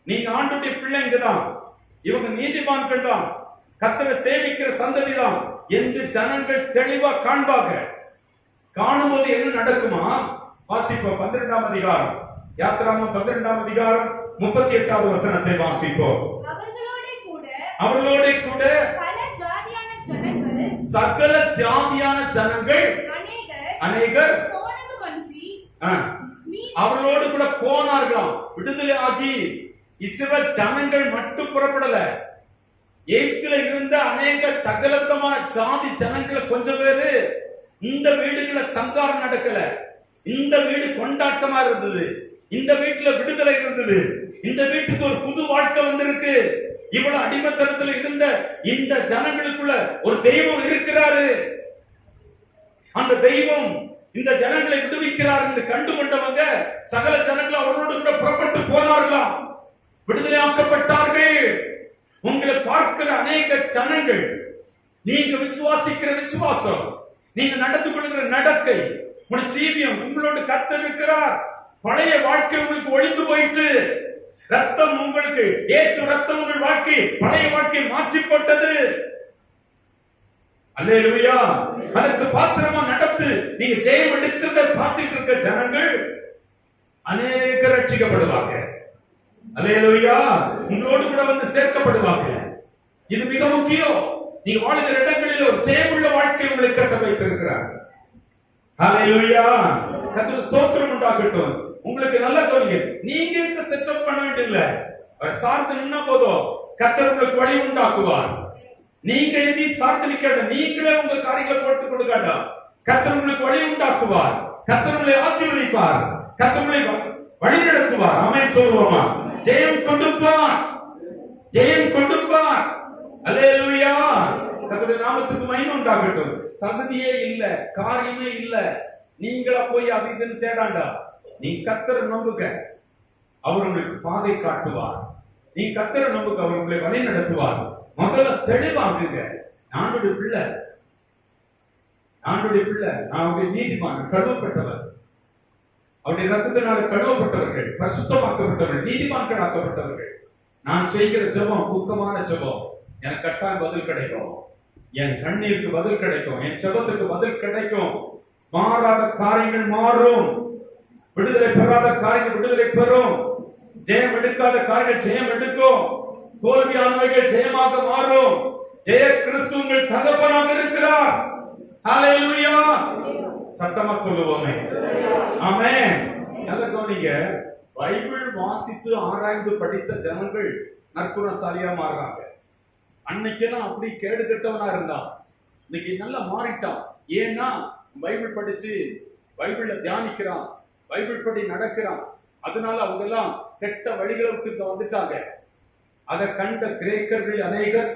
நீங்க ஆண்டுடைய பிள்ளைங்க தான், இவங்க நீதிமான்கள் தான், கர்த்தரை சேவிக்கிற சந்ததி தான் என்று ஜனங்கள் தெளிவா காண்பாங்க. காணும்போது என்ன நடக்குமா? வாசிப்போம் 12ஆம் அதிகாரம், யாத்திராகமம் 12ஆம் அதிகாரம் 38வது வசனத்தை வாசிப்போம். அவர்களோட கூட சகல ஜாதியான ஜனங்கள் அநேகர் அவர்களோடு கூட போனார்களாம். விடுதலை ஆகி இஸ்ரவேல் ஜனங்கள் மட்டும் புறப்படல. எகிப்தில இருந்த அநேக சகலவிதமான ஜாதி ஜனங்கள கொஞ்சம் பேரு இந்த வீடுகள சங்காரம் நடக்கல, இந்த வீடு கொண்டாட்டமா இருந்தது, இந்த வீட்டுல விடுதலை இருந்தது, இந்த வீட்டுக்கு ஒரு புது வாழ்க்கை வந்திருக்கு. இவ்வளவு அடிமைத்தனத்துல இருந்த இந்த ஜனங்களுக்குள்ள ஒரு தெய்வம் இருக்கிறாரு, அந்த தெய்வம் இந்த ஜனங்களை விடுவிக்கிறார் என்று கண்டுகொண்டவங்க சகல ஜனங்கள் அவர்களோடு கூட புறப்பட்டு போனார்களாம், விடுதலையாக்கப்பட்டார்கள். உங்களை பார்க்கிற அநேக ஜனங்கள், நீங்க விசுவாசிக்கிற விசுவாசம், நீங்க நடந்து கொள்கிற நடக்கை, உங்களுடைய ஜீவியம், உங்களோடு கர்த்தர் இருக்கிறார். பழைய வாழ்க்கை உங்களுக்கு ஒழிந்து போயிட்டு, ரத்தம் உங்களுக்கு, இயேசு ரத்தம் உங்கள் வாழ்க்கை, பழைய வாழ்க்கை மாற்றி போட்டது. அல்லேலூயா. அதற்கு பாத்திரமா நடத்து நீங்க ஜெயம் எடுக்கிறத பார்த்துட்டு இருக்க ஜனங்கள் அநேக ரட்சிக்கப்படுவாங்க. அல்லேலூயா. உங்களோடு கூட வந்து சேர்க்கப்படுவாங்க. இது மிக முக்கியம். நீங்க வாழ்கிற இடங்களில் ஒரு ஜெயமுள்ள வாழ்க்கை உங்களை கட்ட வைத்திருக்கிறார். அல்லேலூயா. கர்த்தருக்கு ஸ்தோத்திரம் உண்டாகட்டும். உங்களுக்கு நல்ல தோல்வி, நீங்க இந்த செட்டப் பண்ண வேண்டியதில்ல, அவர் சார்ந்து நின்னா போதும், கர்த்தர் உங்களுக்கு வழி உண்டாக்குவார். நீங்க எதி சார்ந்து நிக்க, நீங்களே உங்க காரியங்களை போட்டுக் கொடுக்காட்டா, கர்த்தர் உங்களுக்கு வழி உண்டாக்குவார், கர்த்தர் உங்களை ஆசீர்வதிப்பார், கர்த்தர் உங்களை வழி நடத்துவார். ஆமென் சொல்லுவோமா? ஜெயம் கொடுப்பார், ஜெயம் கொடுப்பார். அல்லேலூயா. கர்த்தருடைய நாமத்துக்கு மகிமை உண்டாகட்டும். தகுதியே இல்ல, காரியமே இல்ல, நீங்களா போய் அது இதுன்னு தேடாண்டா. நீ கர்த்தரை நம்புங்க, அவர் உங்களுக்கு பாதை காட்டுவார். நீ கர்த்தரை நம்புங்க, அவர் உங்களை வழி நடத்துவார். முதல்ல தெளிவாகுங்க, நானுடைய பிள்ளை, நானுடைய பிள்ளை, நான் அவருடைய நீதிமான், கழுவப்பட்டவர், அவருடைய ரத்தத்தினால கழுவப்பட்டவர்கள், பரிசுத்தமாக்கப்பட்டவர்கள், நீதிமான்கள் ஆக்கப்பட்டவர்கள். நான் செய்கிற ஜெபம் ஊக்கமான ஜெபம், எனக்கு கட்டாயம் பதில் கிடைக்கும், என் கண்ணீருக்கு பதில் கிடைக்கும், என் ஜெபத்துக்கு பதில் கிடைக்கும். மாறாத காரியங்கள் மாறும், விடுதலை பெறாத காரியங்கள் விடுதலை பெறும், ஜெயம் எடுக்காத காரியங்கள் ஜெயம் எடுக்கும், தோல்வியானவைகள் ஜெயமாக மாறும். ஜெய கிறிஸ்து உங்கள் தகப்பனாக இருக்கிறார். ஹல்லேலூயா. சத்தமா சொல்லுவோமே ஆமென். நல்ல கவனிங்க, பைபிள் வாசித்து ஆராய்ந்து படித்த ஜனங்கள் நற்குணசாலியா மாறுறாங்க. அன்னைக்கெல்லாம் அப்படி கேடு கெட்டவனா இருந்தான், இன்னைக்கு நல்லா மாறிட்டான். ஏன்னா பைபிள் படிச்சு பைபிள்ல தியானிக்கிறான், பைபிள் படி நடக்கிறான். அதனால அவங்க எல்லாம் கெட்ட வழிகளுக்கு வந்துட்டாங்க. அதை கண்ட கிரேக்கர்கள் அநேகர்,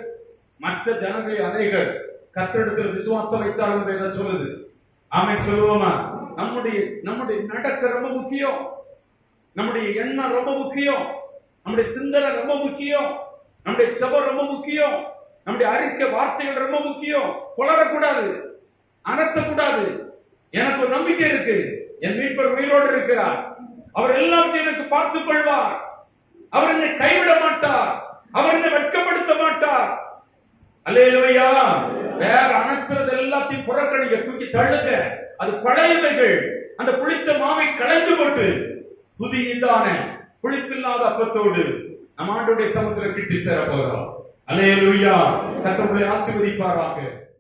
மற்ற ஜனங்கள் அநேகர் கர்த்தரிடத்தில் விசுவாசம் வைத்தாலும் வேதம் சொல்லுது. ஆமென் சொல்லுவோமா? நம்முடைய நடக்க ரொம்ப முக்கியம், நம்முடைய எண்ணம் ரொம்ப முக்கியம், நம்முடைய சிந்தனை ரொம்ப முக்கியம், நம்முடைய ஜெபம் ரொம்ப முக்கியம், நம்முடைய அறிக்கை வார்த்தைகள் ரொம்ப முக்கியம். குளறக்கூடாது, அனத்தக்கூடாது. எனக்கு ஒரு நம்பிக்கை இருக்கு, என் மீட்பர் உயிரோடு இருக்கிறார், அவர் எல்லாவற்றையும் எனக்கு பார்த்துக் கொள்வார், அவர் என்னை கைவிட மாட்டார், அவர் என்னை வெட்கப்படுத்த மாட்டார். அல்லேலூயா. வேற அனைத்துறது எல்லாத்தையும் புறக்கணிக்க, தூக்கி தள்ளுங்க. அது பழையவைகள். அந்த புளித்த மாவை களைந்து போட்டு புதியதான புளிப்பில்லாத அப்பத்தோடு நம் ஆண்டவருடைய சமூகத்தில் கிட்டி சேர போகிறோம். அல்லேலூயா. கர்த்தர் உங்களை ஆசீர்வதிப்பாராக.